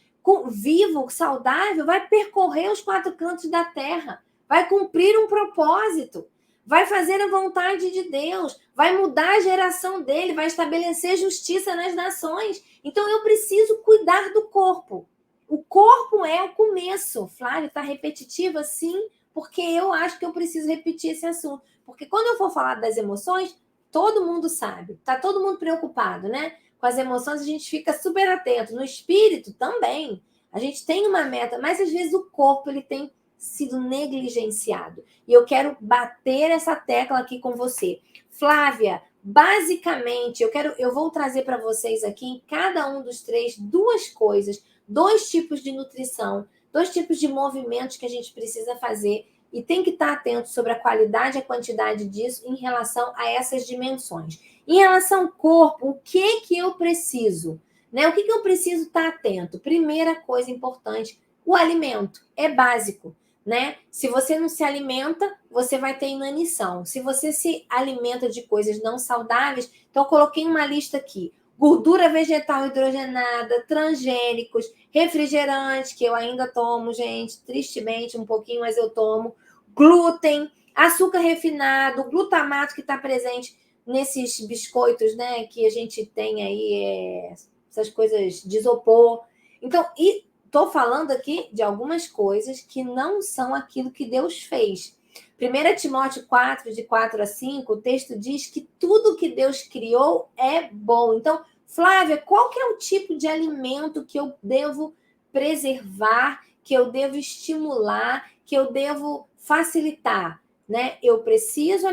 vivo, saudável, vai percorrer os quatro cantos da terra, vai cumprir um propósito, vai fazer a vontade de Deus, vai mudar a geração dele, vai estabelecer justiça nas nações. Então eu preciso cuidar do corpo. O corpo é o começo. Flávia, está repetitiva? Sim, porque eu acho que eu preciso repetir esse assunto. Porque quando eu for falar das emoções, todo mundo sabe, tá todo mundo preocupado, né? Com as emoções a gente fica super atento. No espírito também. A gente tem uma meta, mas às vezes o corpo ele tem sido negligenciado. E eu quero bater essa tecla aqui com você. Flávia, basicamente, eu vou trazer para vocês aqui em cada um dos três duas coisas, dois tipos de nutrição, dois tipos de movimentos que a gente precisa fazer e tem que estar atento sobre a qualidade e a quantidade disso em relação a essas dimensões. Em relação ao corpo, o que eu preciso? Né? O que eu preciso estar atento? Primeira coisa importante, o alimento é básico. Né? Se você não se alimenta, você vai ter inanição. Se você se alimenta de coisas não saudáveis, então eu coloquei uma lista aqui: gordura vegetal hidrogenada, transgênicos, refrigerante, que eu ainda tomo, gente, tristemente um pouquinho, mas eu tomo, glúten, açúcar refinado, glutamato que está presente nesses biscoitos, né, que a gente tem aí, essas coisas de isopor. Então, estou falando aqui de algumas coisas que não são aquilo que Deus fez. 1 Timóteo 4, de 4 a 5, o texto diz que tudo que Deus criou é bom. Então, Flávia, qual que é o tipo de alimento que eu devo preservar, que eu devo estimular, que eu devo facilitar? Né? Eu preciso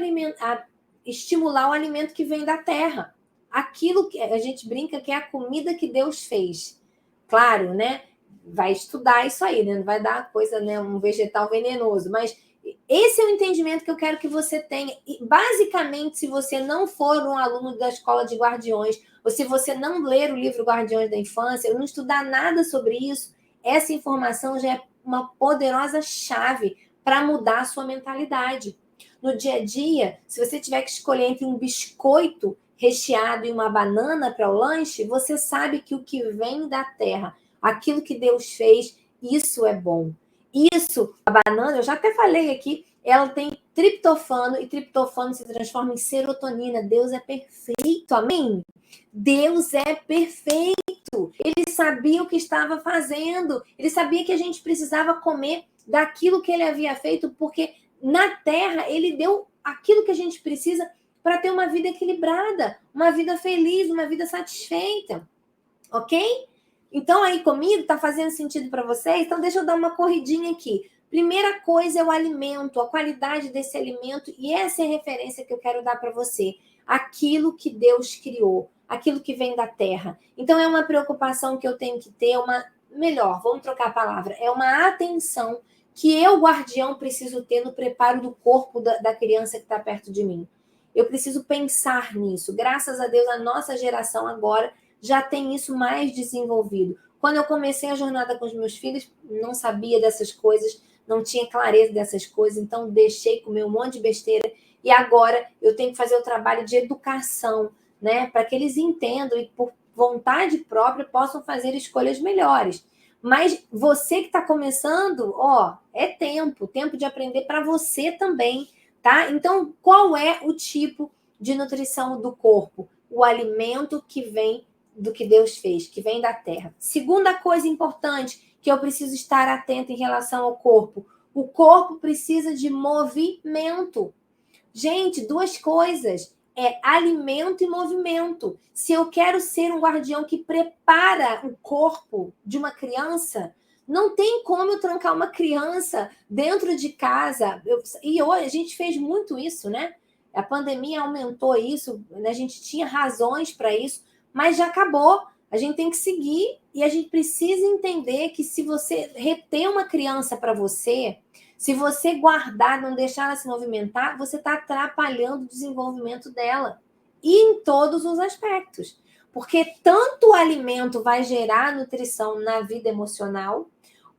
estimular o alimento que vem da terra. Aquilo que a gente brinca que é a comida que Deus fez. Claro, né? Vai estudar isso aí, né? Não vai dar coisa, né? Um vegetal venenoso, mas esse é o entendimento que eu quero que você tenha. E, basicamente, se você não for um aluno da Escola de Guardiões, ou se você não ler o livro Guardiões da Infância, ou não estudar nada sobre isso, essa informação já é uma poderosa chave para mudar a sua mentalidade. No dia a dia, se você tiver que escolher entre um biscoito recheado e uma banana para o lanche, você sabe que o que vem da terra, aquilo que Deus fez, isso é bom. Isso, a banana, eu já até falei aqui, ela tem triptofano e triptofano se transforma em serotonina. Deus é perfeito, amém? Deus é perfeito. Ele sabia o que estava fazendo. Ele sabia que a gente precisava comer daquilo que ele havia feito, porque na terra ele deu aquilo que a gente precisa para ter uma vida equilibrada, uma vida feliz, uma vida satisfeita. Ok? Então, aí comigo, tá fazendo sentido para vocês? Então, deixa eu dar uma corridinha aqui. Primeira coisa é o alimento, a qualidade desse alimento, e essa é a referência que eu quero dar para você. Aquilo que Deus criou, aquilo que vem da terra. Então, é uma preocupação que eu tenho que ter, vamos trocar a palavra, é uma atenção que eu, guardião, preciso ter no preparo do corpo da criança que está perto de mim. Eu preciso pensar nisso. Graças a Deus, a nossa geração agora já tem isso mais desenvolvido. Quando eu comecei a jornada com os meus filhos, não sabia dessas coisas, não tinha clareza dessas coisas, então deixei comer um monte de besteira. E agora eu tenho que fazer o trabalho de educação, né? Para que eles entendam e, por vontade própria, possam fazer escolhas melhores. Mas você que está começando, é tempo de aprender para você também, tá? Então, qual é o tipo de nutrição do corpo? O alimento que vem do que Deus fez, que vem da terra. Segunda coisa importante que eu preciso estar atento em relação ao corpo. O corpo precisa de movimento. Gente, duas coisas. É alimento e movimento. Se eu quero ser um guardião que prepara o corpo de uma criança, não tem como eu trancar uma criança dentro de casa. E hoje a gente fez muito isso, né? A pandemia aumentou isso, né? A gente tinha razões para isso, mas já acabou. A gente tem que seguir e a gente precisa entender que se você reter uma criança para você, se você guardar, não deixar ela se movimentar, você está atrapalhando o desenvolvimento dela. E em todos os aspectos. Porque tanto o alimento vai gerar nutrição na vida emocional,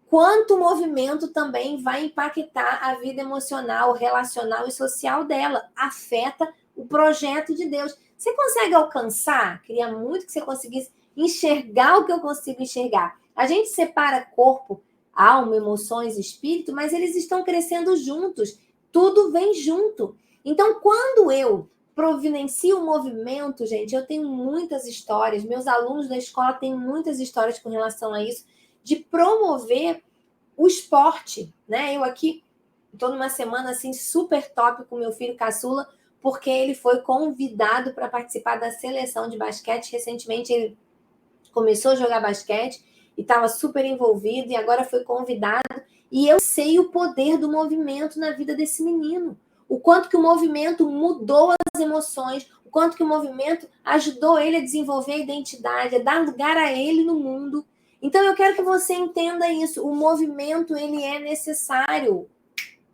quanto o movimento também vai impactar a vida emocional, relacional e social dela. Afeta o projeto de Deus. Você consegue alcançar? Queria muito que você conseguisse enxergar o que eu consigo enxergar. A gente separa corpo, alma, emoções, espírito, mas eles estão crescendo juntos. Tudo vem junto. Então, quando eu providencio o movimento, gente, eu tenho muitas histórias. Meus alunos da escola têm muitas histórias com relação a isso, de promover o esporte, né? Eu aqui estou numa semana assim super top com meu filho caçula, porque ele foi convidado para participar da seleção de basquete. Recentemente ele começou a jogar basquete e estava super envolvido e agora foi convidado. E eu sei o poder do movimento na vida desse menino. O quanto que o movimento mudou as emoções, o quanto que o movimento ajudou ele a desenvolver a identidade, a dar lugar a ele no mundo. Então eu quero que você entenda isso. O movimento, ele é necessário.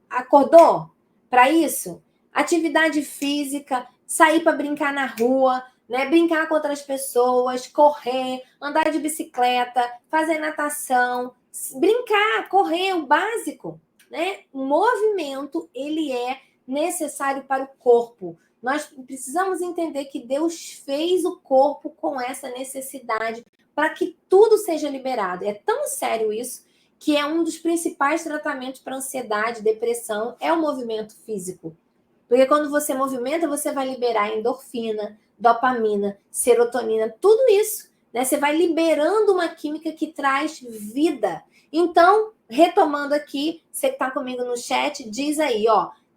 Acordou para isso? Atividade física, sair para brincar na rua, né? Brincar com outras pessoas, correr, andar de bicicleta, fazer natação, brincar, correr, o básico, né? O movimento, ele é necessário para o corpo. Nós precisamos entender que Deus fez o corpo com essa necessidade para que tudo seja liberado. É tão sério isso que é um dos principais tratamentos para ansiedade, depressão, é o movimento físico. Porque quando você movimenta, você vai liberar endorfina, dopamina, serotonina, tudo isso. Né? Você vai liberando uma química que traz vida. Então, retomando aqui, você que está comigo no chat, diz aí,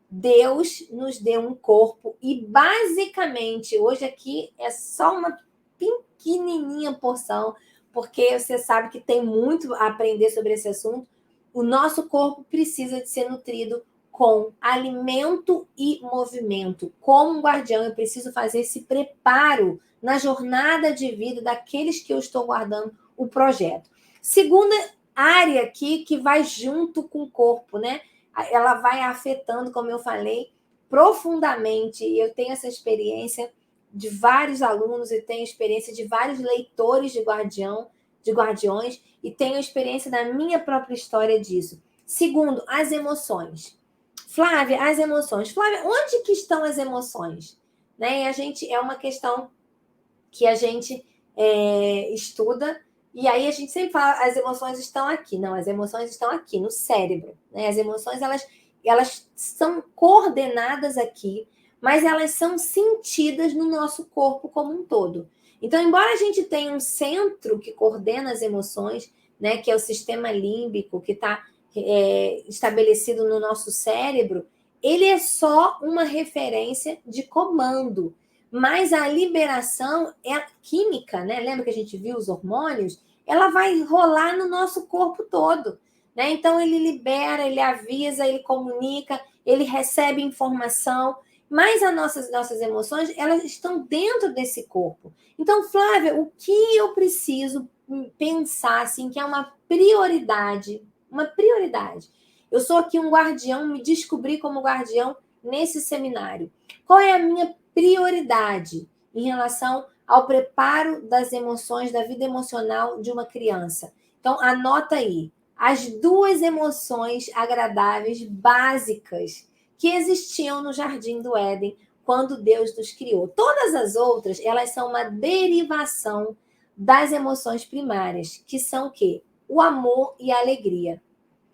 Deus nos deu um corpo e basicamente, hoje aqui é só uma pequenininha porção, porque você sabe que tem muito a aprender sobre esse assunto. O nosso corpo precisa de ser nutrido com alimento e movimento. Como um guardião, eu preciso fazer esse preparo na jornada de vida daqueles que eu estou guardando o projeto. Segunda área aqui que vai junto com o corpo, né? Ela vai afetando, como eu falei, profundamente. Eu tenho essa experiência de vários alunos e tenho experiência de vários leitores de guardiões, e tenho experiência da minha própria história disso. Segundo, as emoções. Flávia, as emoções. Flávia, onde que estão as emoções? Né? E a gente, é uma questão que a gente estuda, e aí a gente sempre fala, as emoções estão aqui. Não, as emoções estão aqui, no cérebro. Né? As emoções, elas são coordenadas aqui, mas elas são sentidas no nosso corpo como um todo. Então, embora a gente tenha um centro que coordena as emoções, né, que é o sistema límbico, que está estabelecido no nosso cérebro, ele é só uma referência de comando. Mas a liberação é química, né? Lembra que a gente viu os hormônios? Ela vai rolar no nosso corpo todo, né? Então, ele libera, ele avisa, ele comunica, ele recebe informação, mas as nossas emoções, elas estão dentro desse corpo. Então, Flávia, o que eu preciso pensar, assim, que é uma prioridade? Eu sou aqui um guardião, me descobri como guardião nesse seminário. Qual é a minha prioridade em relação ao preparo das emoções, da vida emocional de uma criança? Então, anota aí. As duas emoções agradáveis básicas que existiam no Jardim do Éden quando Deus nos criou. Todas as outras, elas são uma derivação das emoções primárias, que são o quê? O amor e a alegria.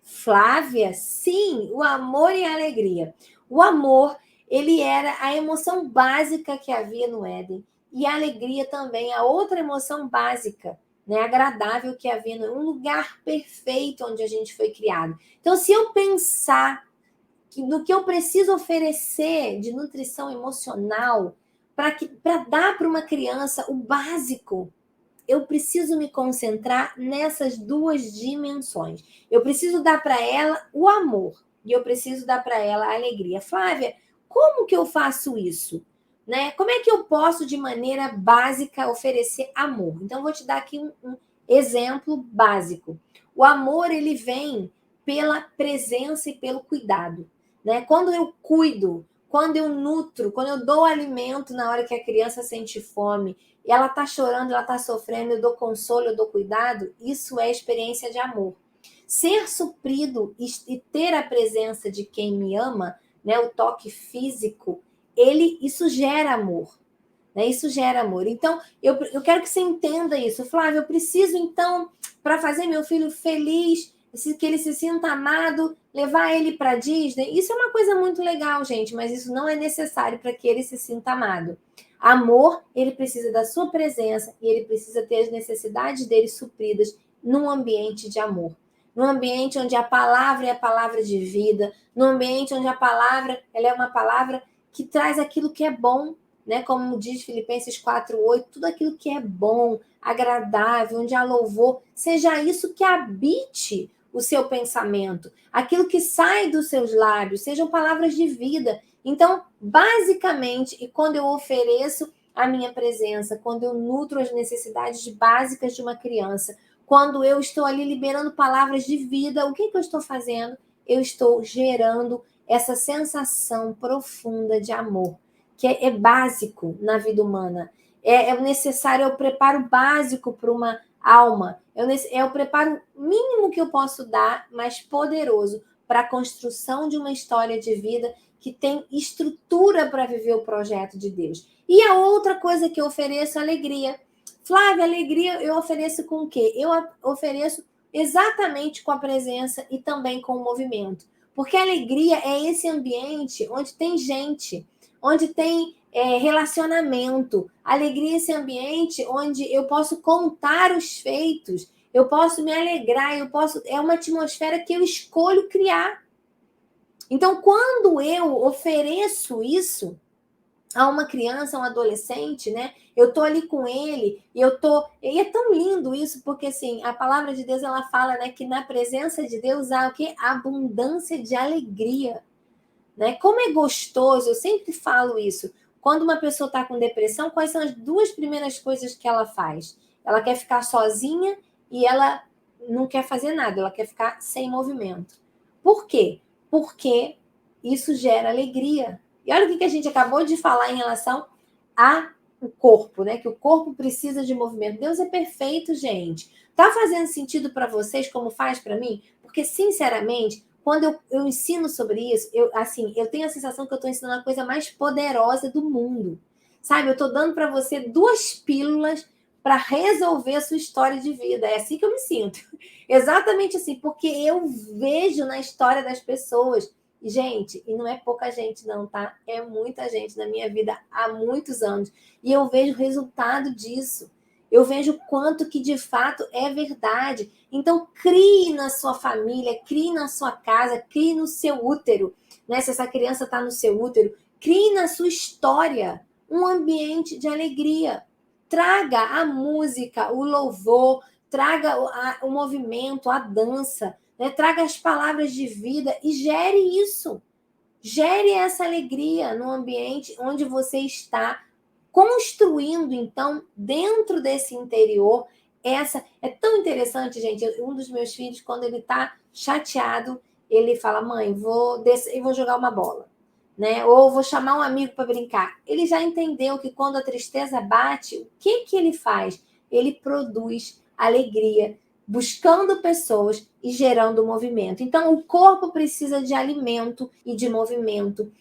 Flávia, sim, o amor e a alegria. O amor, ele era a emoção básica que havia no Éden, e a alegria também, a outra emoção básica, né, agradável que havia no um lugar perfeito onde a gente foi criado. Então, se eu pensar no que eu preciso oferecer de nutrição emocional para dar para uma criança o básico, eu preciso me concentrar nessas duas dimensões. Eu preciso dar para ela o amor e eu preciso dar para ela a alegria. Flávia, como que eu faço isso? Né? Como é que eu posso, de maneira básica, oferecer amor? Então, eu vou te dar aqui um exemplo básico. O amor, ele vem pela presença e pelo cuidado. Né? Quando eu cuido, quando eu nutro, quando eu dou alimento na hora que a criança sente fome, e ela está chorando, ela está sofrendo, eu dou consolo, eu dou cuidado, isso é experiência de amor. Ser suprido e ter a presença de quem me ama, né, o toque físico, isso gera amor. Né? Isso gera amor. Então, eu quero que você entenda isso. Flávia, eu preciso, então, para fazer meu filho feliz, que ele se sinta amado, levar ele para Disney. Isso é uma coisa muito legal, gente, mas isso não é necessário para que ele se sinta amado. Amor, ele precisa da sua presença e ele precisa ter as necessidades dele supridas num ambiente de amor. Num ambiente onde a palavra é a palavra de vida, num ambiente onde a palavra ela é uma palavra que traz aquilo que é bom, né? Como diz Filipenses 4:8, tudo aquilo que é bom, agradável, onde há louvor, seja isso que habite o seu pensamento, aquilo que sai dos seus lábios, sejam palavras de vida. Então, basicamente, e quando eu ofereço a minha presença, quando eu nutro as necessidades básicas de uma criança, quando eu estou ali liberando palavras de vida, o que eu estou fazendo? Eu estou gerando essa sensação profunda de amor, que é básico na vida humana. É necessário, é o preparo básico para uma alma. É o preparo mínimo que eu posso dar, mas poderoso, para a construção de uma história de vida que tem estrutura para viver o projeto de Deus. E a outra coisa que eu ofereço é alegria. Flávia, alegria eu ofereço com o quê? Eu ofereço exatamente com a presença e também com o movimento. Porque a alegria é esse ambiente onde tem gente, onde tem relacionamento. Alegria é esse ambiente onde eu posso contar os feitos, eu posso me alegrar, é uma atmosfera que eu escolho criar. Então, quando eu ofereço isso a uma criança, a um adolescente, né? Eu tô ali com ele e é tão lindo isso, porque assim, a palavra de Deus ela fala, né, que na presença de Deus há o quê? Abundância de alegria, né? Como é gostoso, eu sempre falo isso. Quando uma pessoa está com depressão, quais são as duas primeiras coisas que ela faz? Ela quer ficar sozinha e ela não quer fazer nada, ela quer ficar sem movimento. Por quê? Porque isso gera alegria. E olha o que a gente acabou de falar em relação ao corpo, né? Que o corpo precisa de movimento. Deus é perfeito, gente. Tá fazendo sentido para vocês como faz para mim? Porque, sinceramente, quando eu ensino sobre isso, eu tenho a sensação que eu estou ensinando a coisa mais poderosa do mundo. Sabe, eu estou dando para você 2 pílulas para resolver a sua história de vida. É assim que eu me sinto. Exatamente assim, porque eu vejo na história das pessoas E, gente, e não é pouca gente não, tá? É muita gente na minha vida há muitos anos. E eu vejo o resultado disso. Eu vejo quanto que de fato é verdade. Então, crie na sua família, crie na sua casa, crie no seu útero, né? Se essa criança está no seu útero, crie na sua história um ambiente de alegria. Traga a música, o louvor, traga o movimento, a dança, né? Traga as palavras de vida e gere isso. Gere essa alegria no ambiente onde você está construindo, então, dentro desse interior, essa... É tão interessante, gente. Um dos meus filhos, quando ele está chateado, ele fala, mãe, vou descer e vou jogar uma bola, né? Ou vou chamar um amigo para brincar. Ele já entendeu que quando a tristeza bate, o que ele faz? Ele produz alegria, buscando pessoas e gerando movimento. Então, o corpo precisa de alimento e de movimento.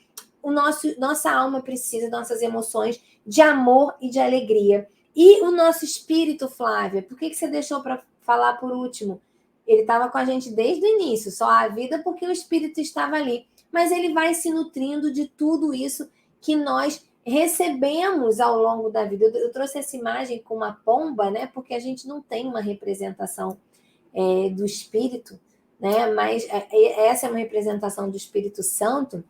Nossa alma precisa, nossas emoções, de amor e de alegria. E o nosso espírito, Flávia, por que você deixou para falar por último? Ele estava com a gente desde o início, só a vida porque o espírito estava ali. Mas ele vai se nutrindo de tudo isso que nós recebemos ao longo da vida. Eu trouxe essa imagem com uma pomba, né? Porque a gente não tem uma representação do Espírito, né? Mas essa é uma representação do Espírito Santo,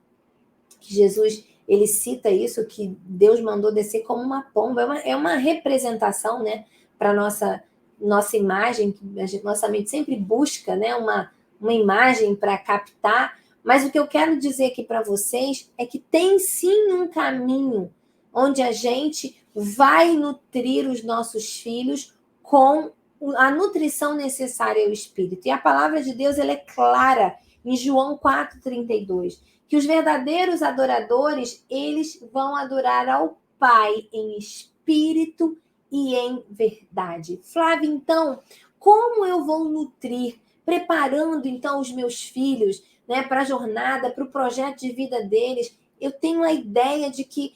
que Jesus ele cita isso, que Deus mandou descer como uma pomba. É uma representação, né? Para nossa imagem, que nossa mente sempre busca, né? Uma imagem para captar. Mas o que eu quero dizer aqui para vocês é que tem sim um caminho onde a gente vai nutrir os nossos filhos com a nutrição necessária ao Espírito. E a palavra de Deus ela é clara em João 4,32, que os verdadeiros adoradores, eles vão adorar ao Pai em espírito e em verdade. Flávia, então, como eu vou nutrir, preparando, então, os meus filhos, né, para a jornada, para o projeto de vida deles? Eu tenho a ideia de que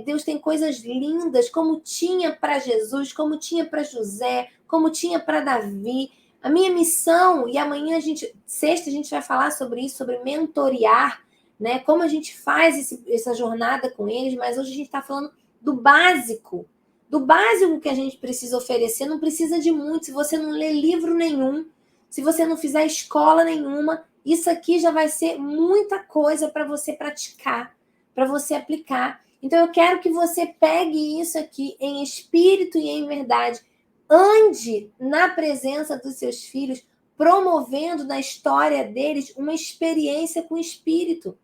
Deus tem coisas lindas, como tinha para Jesus, como tinha para José, como tinha para Davi. A minha missão, e amanhã sexta a gente vai falar sobre isso, sobre mentorear, né? Como a gente faz essa jornada com eles, mas hoje a gente está falando do básico que a gente precisa oferecer. Não precisa de muito. Se você não ler livro nenhum, se você não fizer escola nenhuma, isso aqui já vai ser muita coisa para você praticar, para você aplicar. Então eu quero que você pegue isso aqui em espírito e em verdade. Ande na presença dos seus filhos, promovendo na história deles uma experiência com o Espírito.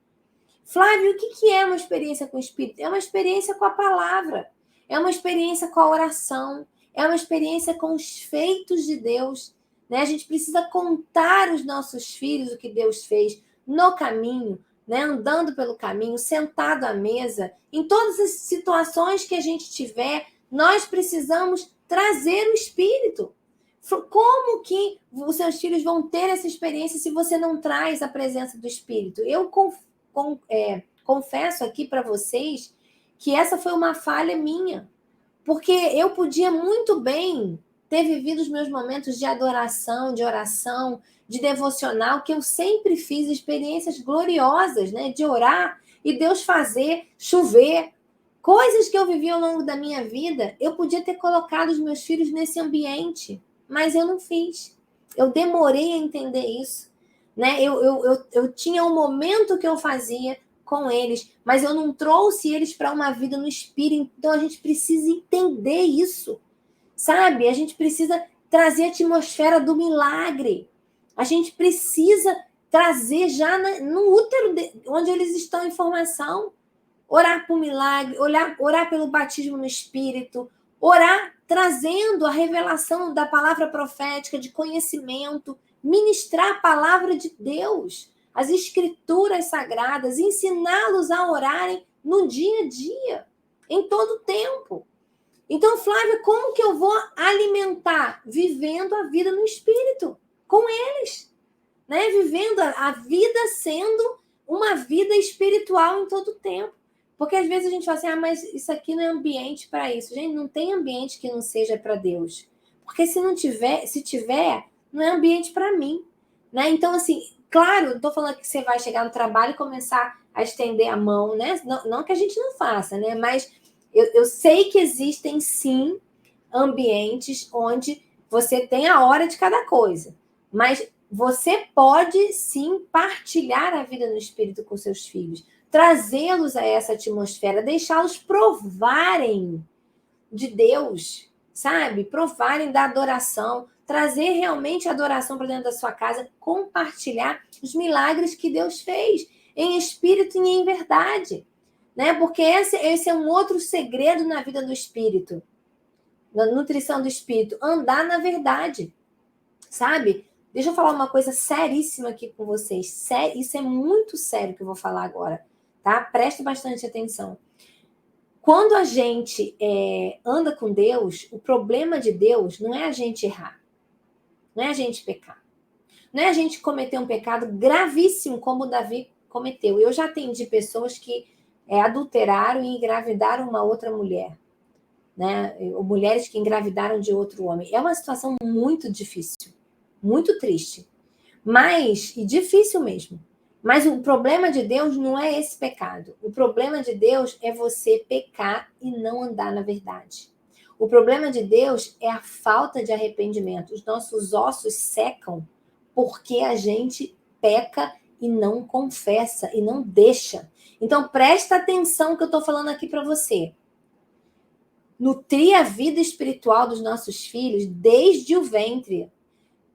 Flávio, o que é uma experiência com o Espírito? É uma experiência com a palavra, é uma experiência com a oração, é uma experiência com os feitos de Deus. Né? A gente precisa contar aos nossos filhos o que Deus fez no caminho, né? Andando pelo caminho, sentado à mesa. Em todas as situações que a gente tiver, nós precisamos trazer o Espírito. Como que os seus filhos vão ter essa experiência se você não traz a presença do Espírito? Eu confesso aqui para vocês que essa foi uma falha minha, porque eu podia muito bem ter vivido os meus momentos de adoração, de oração, de devocional, que eu sempre fiz experiências gloriosas, né? De orar e Deus fazer chover. Coisas que eu vivi ao longo da minha vida, eu podia ter colocado os meus filhos nesse ambiente, mas eu não fiz. Eu demorei a entender isso. Né? Eu tinha um momento que eu fazia com eles, mas eu não trouxe eles para uma vida no espírito. Então a gente precisa entender isso, sabe? A gente precisa trazer a atmosfera do milagre. A gente precisa trazer já no útero onde eles estão em formação. Orar por milagre, orar pelo batismo no Espírito, orar trazendo a revelação da palavra profética, de conhecimento, ministrar a palavra de Deus, as escrituras sagradas, ensiná-los a orarem no dia a dia, em todo o tempo. Então, Flávia, como que eu vou alimentar? Vivendo a vida no Espírito, com eles, né? Vivendo a vida sendo uma vida espiritual em todo o tempo. Porque às vezes a gente fala assim, mas isso aqui não é ambiente para isso. Gente, não tem ambiente que não seja para Deus. Porque se tiver, não é ambiente para mim. Né? Então, assim, Claro, não estou falando que você vai chegar no trabalho e começar a estender a mão, né? Não que a gente não faça, né? Mas eu sei que existem, sim, ambientes onde você tem a hora de cada coisa. Mas você pode, sim, partilhar a vida no Espírito com seus filhos, trazê-los a essa atmosfera, deixá-los provarem de Deus, sabe? Provarem da adoração, trazer realmente a adoração para dentro da sua casa, compartilhar os milagres que Deus fez em espírito e em verdade, né? Porque esse é um outro segredo na vida do espírito, na nutrição do espírito, andar na verdade, sabe? Deixa eu falar uma coisa seríssima aqui com vocês. Isso é muito sério que eu vou falar agora, tá? Preste bastante atenção. Quando a gente anda com Deus, o problema de Deus não é a gente errar, não é a gente pecar, não é a gente cometer um pecado gravíssimo como Davi cometeu. Eu já atendi pessoas que adulteraram e engravidaram uma outra mulher, né? Ou mulheres que engravidaram de outro homem. É uma situação muito difícil, muito triste, e difícil mesmo. Mas o problema de Deus não é esse pecado. O problema de Deus é você pecar e não andar na verdade. O problema de Deus é a falta de arrependimento. Os nossos ossos secam porque a gente peca e não confessa e não deixa. Então presta atenção que eu estou falando aqui para você. Nutrir a vida espiritual dos nossos filhos desde o ventre,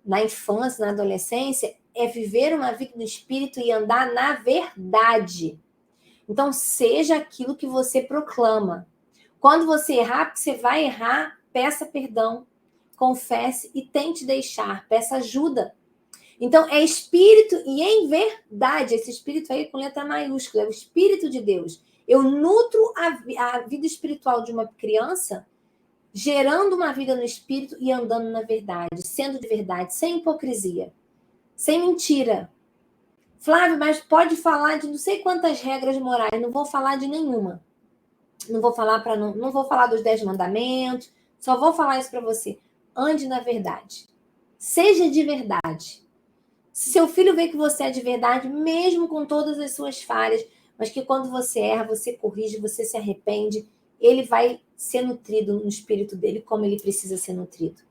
na infância, na adolescência, é viver uma vida no espírito e andar na verdade. Então, seja aquilo que você proclama. Quando você errar, porque você vai errar, peça perdão, confesse e tente deixar, peça ajuda. Então, é espírito e em verdade, esse espírito aí com letra maiúscula, é o Espírito de Deus. Eu nutro a vida espiritual de uma criança gerando uma vida no espírito e andando na verdade, sendo de verdade, sem hipocrisia, sem mentira. Flávio, mas pode falar de não sei quantas regras morais, não vou falar de nenhuma. Não vou falar não vou falar dos 10 mandamentos, só vou falar isso para você. Ande na verdade. Seja de verdade. Se seu filho vê que você é de verdade, mesmo com todas as suas falhas, mas que quando você erra, você corrige, você se arrepende, ele vai ser nutrido no espírito dele como ele precisa ser nutrido.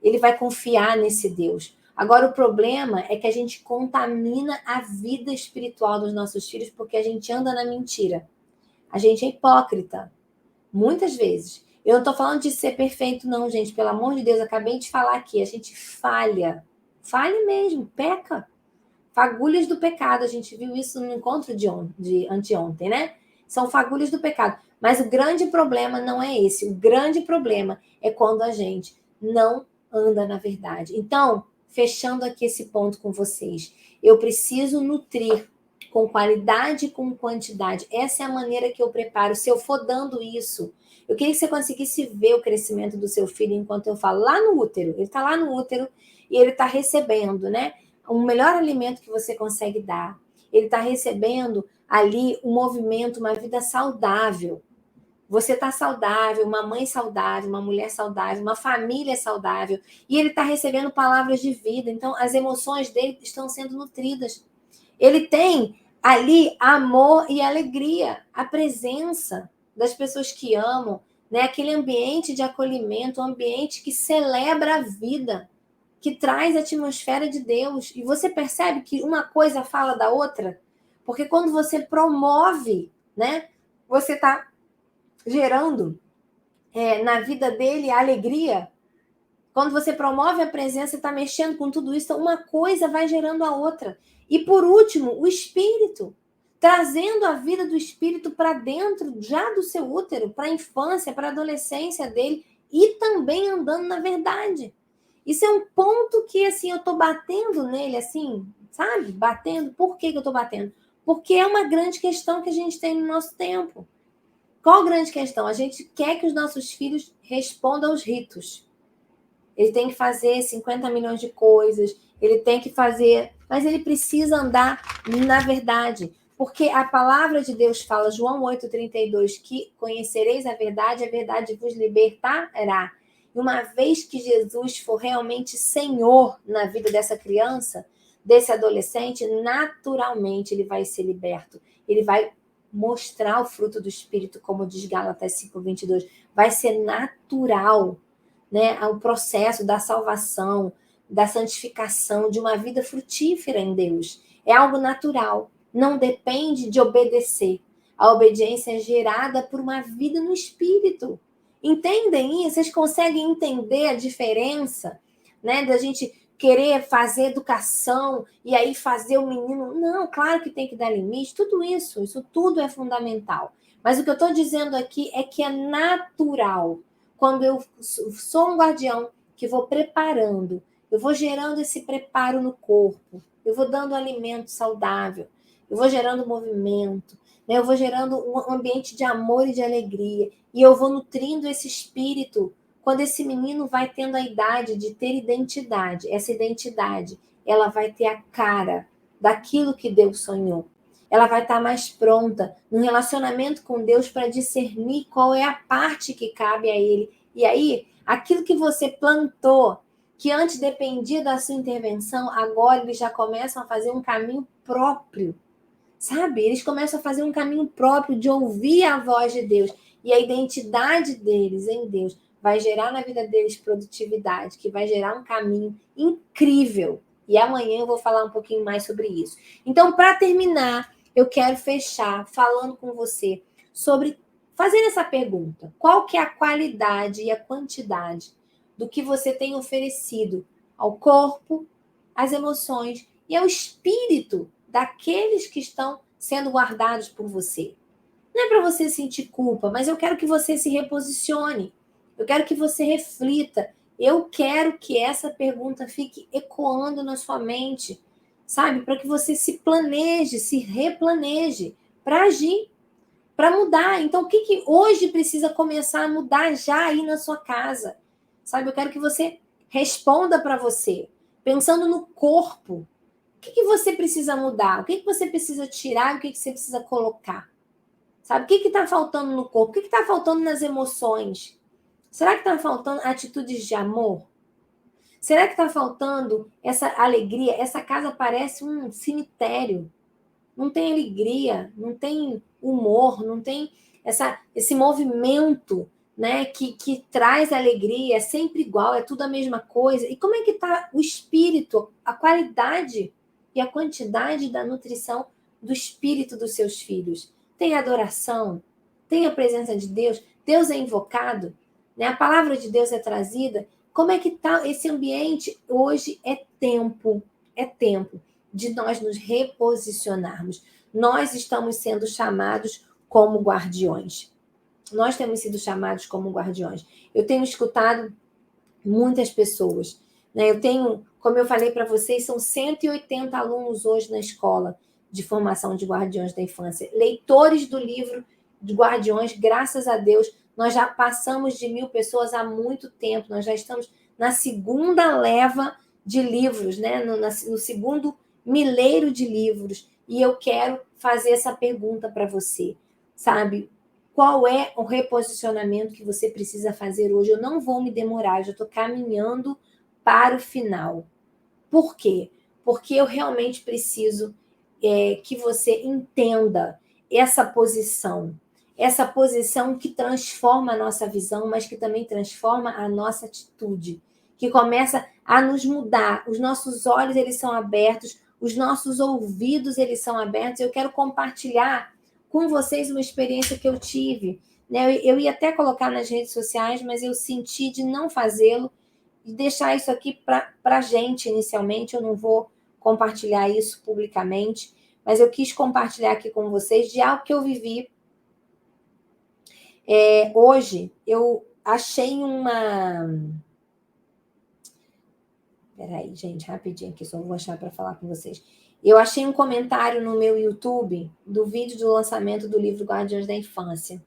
Ele vai confiar nesse Deus. Agora, o problema é que a gente contamina a vida espiritual dos nossos filhos porque a gente anda na mentira. A gente é hipócrita, muitas vezes. Eu não estou falando de ser perfeito, não, gente. Pelo amor de Deus, acabei de falar aqui. A gente falha. Falha mesmo, peca. Fagulhas do pecado. A gente viu isso no encontro de anteontem, né? São fagulhas do pecado. Mas o grande problema não é esse. O grande problema é quando a gente não anda na verdade. Então, fechando aqui esse ponto com vocês, eu preciso nutrir com qualidade e com quantidade. Essa é a maneira que eu preparo. Se eu for dando isso, eu queria que você conseguisse ver o crescimento do seu filho enquanto eu falo lá no útero. Ele está lá no útero e ele está recebendo, né? O melhor alimento que você consegue dar. Ele está recebendo ali um movimento, uma vida saudável. Você está saudável, uma mãe saudável, uma mulher saudável, uma família saudável. E ele está recebendo palavras de vida. Então, as emoções dele estão sendo nutridas. Ele tem ali amor e alegria, a presença das pessoas que amam, né? Aquele ambiente de acolhimento, um ambiente que celebra a vida, que traz a atmosfera de Deus. E você percebe que uma coisa fala da outra? Porque quando você promove, né? Você está gerando na vida dele a alegria. Quando você promove a presença e está mexendo com tudo isso, uma coisa vai gerando a outra. E por último, o espírito. Trazendo a vida do espírito para dentro já do seu útero, para a infância, para a adolescência dele. E também andando na verdade. Isso é um ponto que, assim, eu estou batendo nele, assim, sabe? Batendo. Por que eu estou batendo? Porque é uma grande questão que a gente tem no nosso tempo. Qual a grande questão? A gente quer que os nossos filhos respondam aos ritos. Ele tem que fazer 50 milhões de coisas, ele tem que fazer... Mas ele precisa andar na verdade. Porque a palavra de Deus fala, João 8,32, que conhecereis a verdade vos libertará. E uma vez que Jesus for realmente Senhor na vida dessa criança, desse adolescente, naturalmente ele vai ser liberto. Ele vai mostrar o fruto do Espírito, como diz Gálatas 5:22. Vai ser natural, né, o processo da salvação, da santificação, de uma vida frutífera em Deus. É algo natural, não depende de obedecer. A obediência é gerada por uma vida no Espírito. Entendem isso? Vocês conseguem entender a diferença, né, da gente querer fazer educação e aí fazer o menino... Não, claro que tem que dar limite, isso tudo é fundamental. Mas o que eu estou dizendo aqui é que é natural. Quando eu sou um guardião que vou preparando, eu vou gerando esse preparo no corpo, eu vou dando alimento saudável, eu vou gerando movimento, né? Eu vou gerando um ambiente de amor e de alegria, e eu vou nutrindo esse espírito. Quando esse menino vai tendo a idade de ter identidade, essa identidade, ela vai ter a cara daquilo que Deus sonhou. Ela vai estar mais pronta no relacionamento com Deus para discernir qual é a parte que cabe a ele. E aí, aquilo que você plantou, que antes dependia da sua intervenção, agora eles já começam a fazer um caminho próprio, sabe? Eles começam a fazer um caminho próprio de ouvir a voz de Deus. E a identidade deles em Deus vai gerar na vida deles produtividade, que vai gerar um caminho incrível. E amanhã eu vou falar um pouquinho mais sobre isso. Então, para terminar, eu quero fechar falando com você sobre fazer essa pergunta. Qual que é a qualidade e a quantidade do que você tem oferecido ao corpo, às emoções e ao espírito daqueles que estão sendo guardados por você? Não é para você sentir culpa, mas eu quero que você se reposicione. Eu quero que você reflita. Eu quero que essa pergunta fique ecoando na sua mente, sabe? Para que você se planeje, se replaneje para agir, para mudar. Então, o que hoje precisa começar a mudar já aí na sua casa? Sabe? Eu quero que você responda para você, pensando no corpo. O que você precisa mudar? O que você precisa tirar? O que você precisa colocar? Sabe? O que está faltando no corpo? O que está faltando nas emoções? Será que está faltando atitudes de amor? Será que está faltando essa alegria? Essa casa parece um cemitério. Não tem alegria, não tem humor, não tem esse movimento, né, que traz alegria, é sempre igual, é tudo a mesma coisa. E como é que está o espírito, a qualidade e a quantidade da nutrição do espírito dos seus filhos? Tem adoração? Tem a presença de Deus? Deus é invocado? Né? A palavra de Deus é trazida? Como é que está esse ambiente? Hoje é tempo de nós nos reposicionarmos. Nós estamos sendo chamados como guardiões. Nós temos sido chamados como guardiões. Eu tenho escutado muitas pessoas, né? Eu tenho, como eu falei para vocês, são 180 alunos hoje na escola de formação de guardiões da infância, leitores do livro de Guardiões. Graças a Deus, nós já passamos de 1.000 pessoas há muito tempo, nós já estamos na segunda leva de livros, né? No segundo milheiro de livros, e eu quero fazer essa pergunta para você, sabe? Qual é o reposicionamento que você precisa fazer hoje? Eu não vou me demorar, eu já estou caminhando para o final. Por quê? Porque eu realmente preciso que você entenda essa posição que transforma a nossa visão, mas que também transforma a nossa atitude, que começa a nos mudar. Os nossos olhos, eles são abertos, os nossos ouvidos, eles são abertos. Eu quero compartilhar com vocês uma experiência que eu tive, né? Eu ia até colocar nas redes sociais, mas eu senti de não fazê-lo e deixar isso aqui para a gente inicialmente. Eu não vou compartilhar isso publicamente, mas eu quis compartilhar aqui com vocês de algo que eu vivi. Hoje, eu achei uma... Peraí, gente, rapidinho aqui, só vou achar para falar com vocês. Eu achei um comentário no meu YouTube do vídeo do lançamento do livro Guardiões da Infância.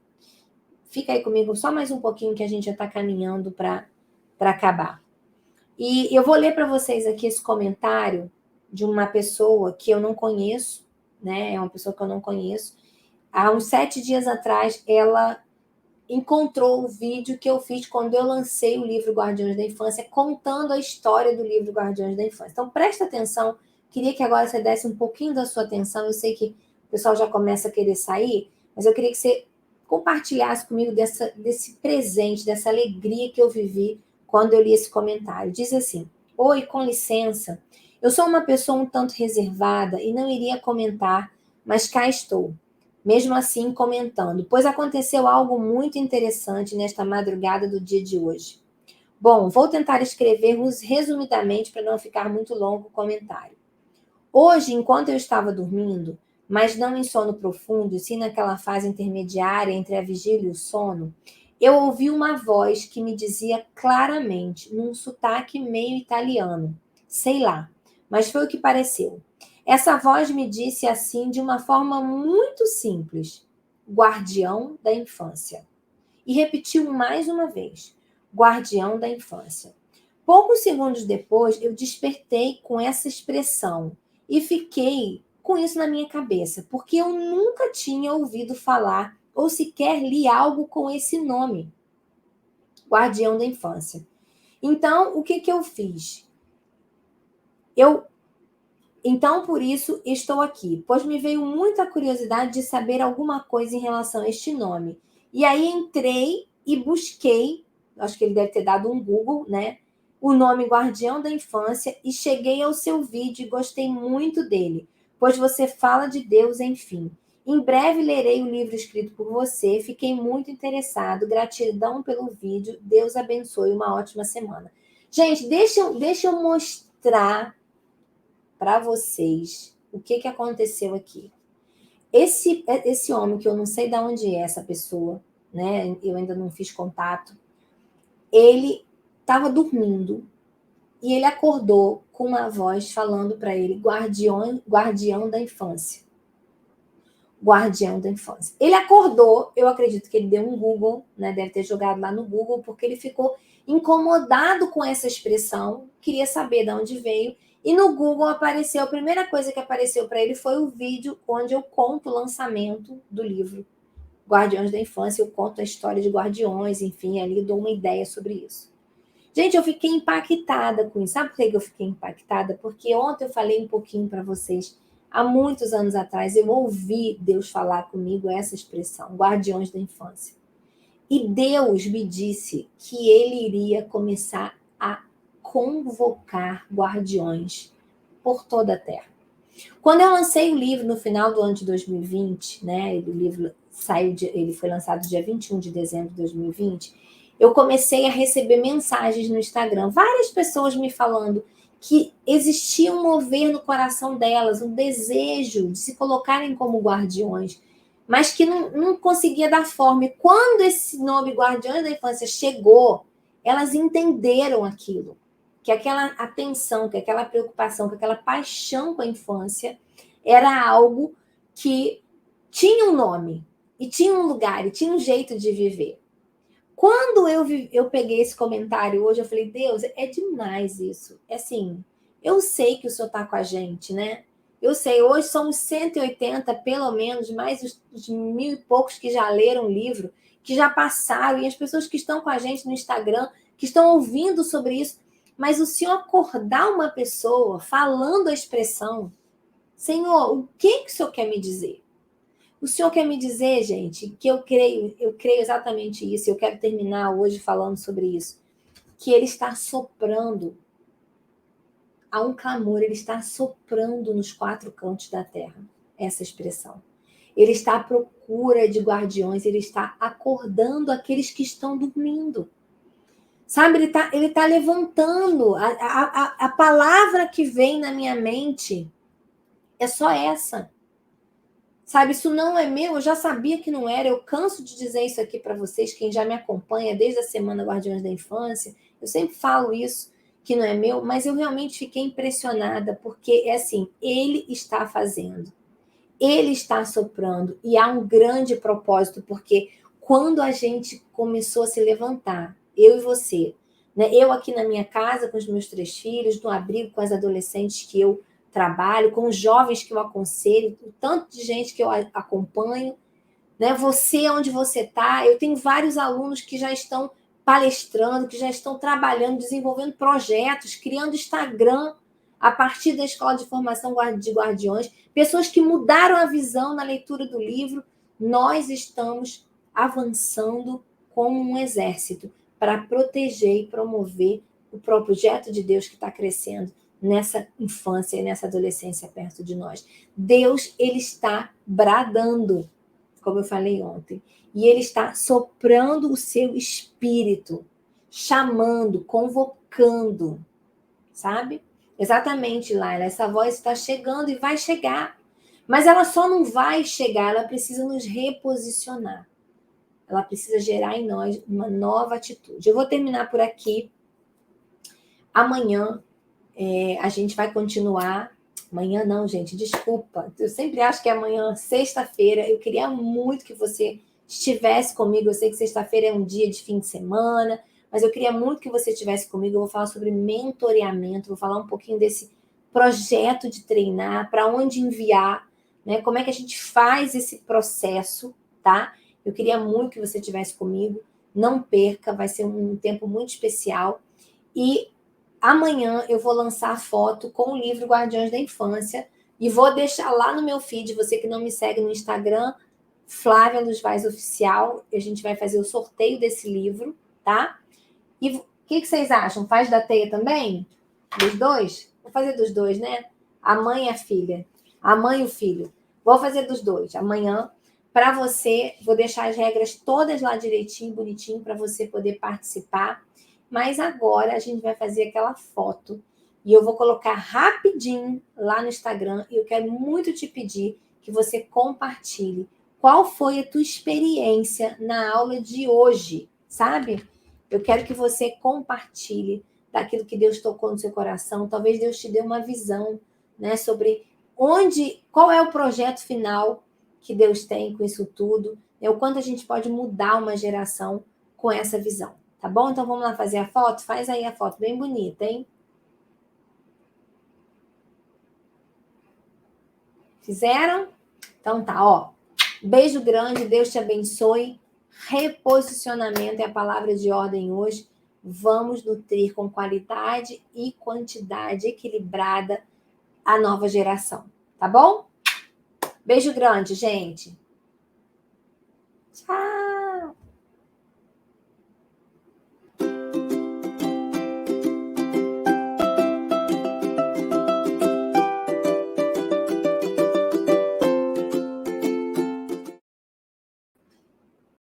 Fica aí comigo só mais um pouquinho que a gente já está caminhando para acabar. E eu vou ler para vocês aqui esse comentário de uma pessoa que eu não conheço, né? É uma pessoa que eu não conheço. Há uns 7 dias atrás, ela encontrou o vídeo que eu fiz quando eu lancei o livro Guardiões da Infância, contando a história do livro Guardiões da Infância. Então, presta atenção queria que agora você desse um pouquinho da sua atenção. Eu sei que o pessoal já começa a querer sair, mas eu queria que você compartilhasse comigo desse presente, dessa alegria que eu vivi quando eu li esse comentário. Diz assim: oi, com licença, eu sou uma pessoa um tanto reservada e não iria comentar, mas cá estou. Mesmo assim, comentando, pois aconteceu algo muito interessante nesta madrugada do dia de hoje. Bom, vou tentar escrever resumidamente para não ficar muito longo o comentário. Hoje, enquanto eu estava dormindo, mas não em sono profundo, e sim naquela fase intermediária entre a vigília e o sono, eu ouvi uma voz que me dizia claramente, num sotaque meio italiano, sei lá, mas foi o que pareceu. Essa voz me disse assim de uma forma muito simples: guardião da infância. E repetiu mais uma vez: guardião da infância. Poucos segundos depois, eu despertei com essa expressão e fiquei com isso na minha cabeça, porque eu nunca tinha ouvido falar ou sequer li algo com esse nome, guardião da infância. Então, o que eu fiz? Então, por isso, estou aqui, pois me veio muita curiosidade de saber alguma coisa em relação a este nome. E aí entrei e busquei, acho que ele deve ter dado um Google, né? O nome Guardião da Infância e cheguei ao seu vídeo e gostei muito dele, pois você fala de Deus, enfim. Em breve lerei o livro escrito por você, fiquei muito interessado, gratidão pelo vídeo, Deus abençoe, uma ótima semana. Gente, deixa eu mostrar para vocês o que aconteceu aqui. Esse homem, que eu não sei de onde é essa pessoa, né? Eu ainda não fiz contato. Ele estava dormindo e ele acordou com uma voz falando para ele: guardião da infância. Guardião da infância. Ele acordou, eu acredito que ele deu um Google, né? Deve ter jogado lá no Google, porque ele ficou incomodado com essa expressão, queria saber de onde veio. E no Google apareceu, a primeira coisa que apareceu para ele foi o vídeo onde eu conto o lançamento do livro Guardiões da Infância. Eu conto a história de guardiões, enfim, ali dou uma ideia sobre isso. Gente, eu fiquei impactada com isso. Sabe por que eu fiquei impactada? Porque ontem eu falei um pouquinho para vocês. Há muitos anos atrás, eu ouvi Deus falar comigo essa expressão, guardiões da infância. E Deus me disse que ele iria começar a convocar guardiões por toda a terra. Quando eu lancei o livro no final do ano de 2020, né? O livro ele foi lançado dia 21 de dezembro de 2020. Eu comecei a receber mensagens no Instagram, várias pessoas me falando que existia um mover no coração delas, um desejo de se colocarem como guardiões, mas que não conseguia dar forma. E quando esse nome Guardiões da Infância chegou, elas entenderam aquilo, que aquela atenção, que aquela preocupação, que aquela paixão com a infância era algo que tinha um nome, e tinha um lugar, e tinha um jeito de viver. Quando eu peguei esse comentário hoje, eu falei: Deus, é demais isso. É assim, eu sei que o Senhor está com a gente, né? Eu sei, hoje somos 180, pelo menos, mais os 1.000 e poucos que já leram o livro, que já passaram, e as pessoas que estão com a gente no Instagram, que estão ouvindo sobre isso. Mas o Senhor acordar uma pessoa falando a expressão: Senhor, o que o Senhor quer me dizer? O Senhor quer me dizer, gente, que eu creio exatamente isso, eu quero terminar hoje falando sobre isso, que Ele está soprando, há um clamor, Ele está soprando nos quatro cantos da terra, essa expressão. Ele está à procura de guardiões, Ele está acordando aqueles que estão dormindo. Sabe, ele tá levantando. A palavra que vem na minha mente é só essa. Sabe, isso não é meu, eu já sabia que não era, eu canso de dizer isso aqui para vocês, quem já me acompanha desde a Semana Guardiões da Infância, eu sempre falo isso, que não é meu, mas eu realmente fiquei impressionada, porque é assim, ele está fazendo, ele está soprando, e há um grande propósito, porque quando a gente começou a se levantar, eu e você, né, eu aqui na minha casa com os meus 3 filhos, no abrigo com as adolescentes que eu trabalho, com os jovens que eu aconselho, o tanto de gente que eu acompanho, né? Você, onde você está, eu tenho vários alunos que já estão palestrando, que já estão trabalhando, desenvolvendo projetos, criando Instagram a partir da escola de formação de guardiões, pessoas que mudaram a visão na leitura do livro. Nós estamos avançando como um exército para proteger e promover o projeto de Deus que está crescendo nessa infância e nessa adolescência perto de nós. Deus, ele está bradando, como eu falei ontem, e ele está soprando o seu espírito, chamando, convocando, sabe? Exatamente, Laila, essa voz está chegando e vai chegar, mas ela só não vai chegar, ela precisa nos reposicionar. Ela precisa gerar em nós uma nova atitude. Eu vou terminar por aqui. Amanhã a gente vai continuar. Amanhã não, gente, desculpa. Eu sempre acho que é amanhã, sexta-feira. Eu queria muito que você estivesse comigo. Eu sei que sexta-feira é um dia de fim de semana, mas eu queria muito que você estivesse comigo. Eu vou falar sobre mentoreamento, vou falar um pouquinho desse projeto de treinar, para onde enviar, né? Como é que a gente faz esse processo, tá? Eu queria muito que você estivesse comigo. Não perca, vai ser um tempo muito especial. E amanhã eu vou lançar a foto com o livro Guardiões da Infância e vou deixar lá no meu feed, você que não me segue no Instagram, Flávia Luz Vaz Oficial, a gente vai fazer o sorteio desse livro, tá? E o que vocês acham? Faz da Teia também? Dos dois? Vou fazer dos dois, né? A mãe e a filha. A mãe e o filho. Vou fazer dos dois. Amanhã, para você, vou deixar as regras todas lá direitinho, bonitinho, para você poder participar. Mas agora a gente vai fazer aquela foto e eu vou colocar rapidinho lá no Instagram e eu quero muito te pedir que você compartilhe qual foi a tua experiência na aula de hoje, sabe? Eu quero que você compartilhe daquilo que Deus tocou no seu coração. Talvez Deus te dê uma visão, né, sobre qual é o projeto final que Deus tem com isso tudo, né, o quanto a gente pode mudar uma geração com essa visão. Tá bom? Então vamos lá fazer a foto? Faz aí a foto bem bonita, hein? Fizeram? Então tá, ó. Beijo grande, Deus te abençoe. Reposicionamento é a palavra de ordem hoje. Vamos nutrir com qualidade e quantidade equilibrada a nova geração. Tá bom? Beijo grande, gente. Tchau.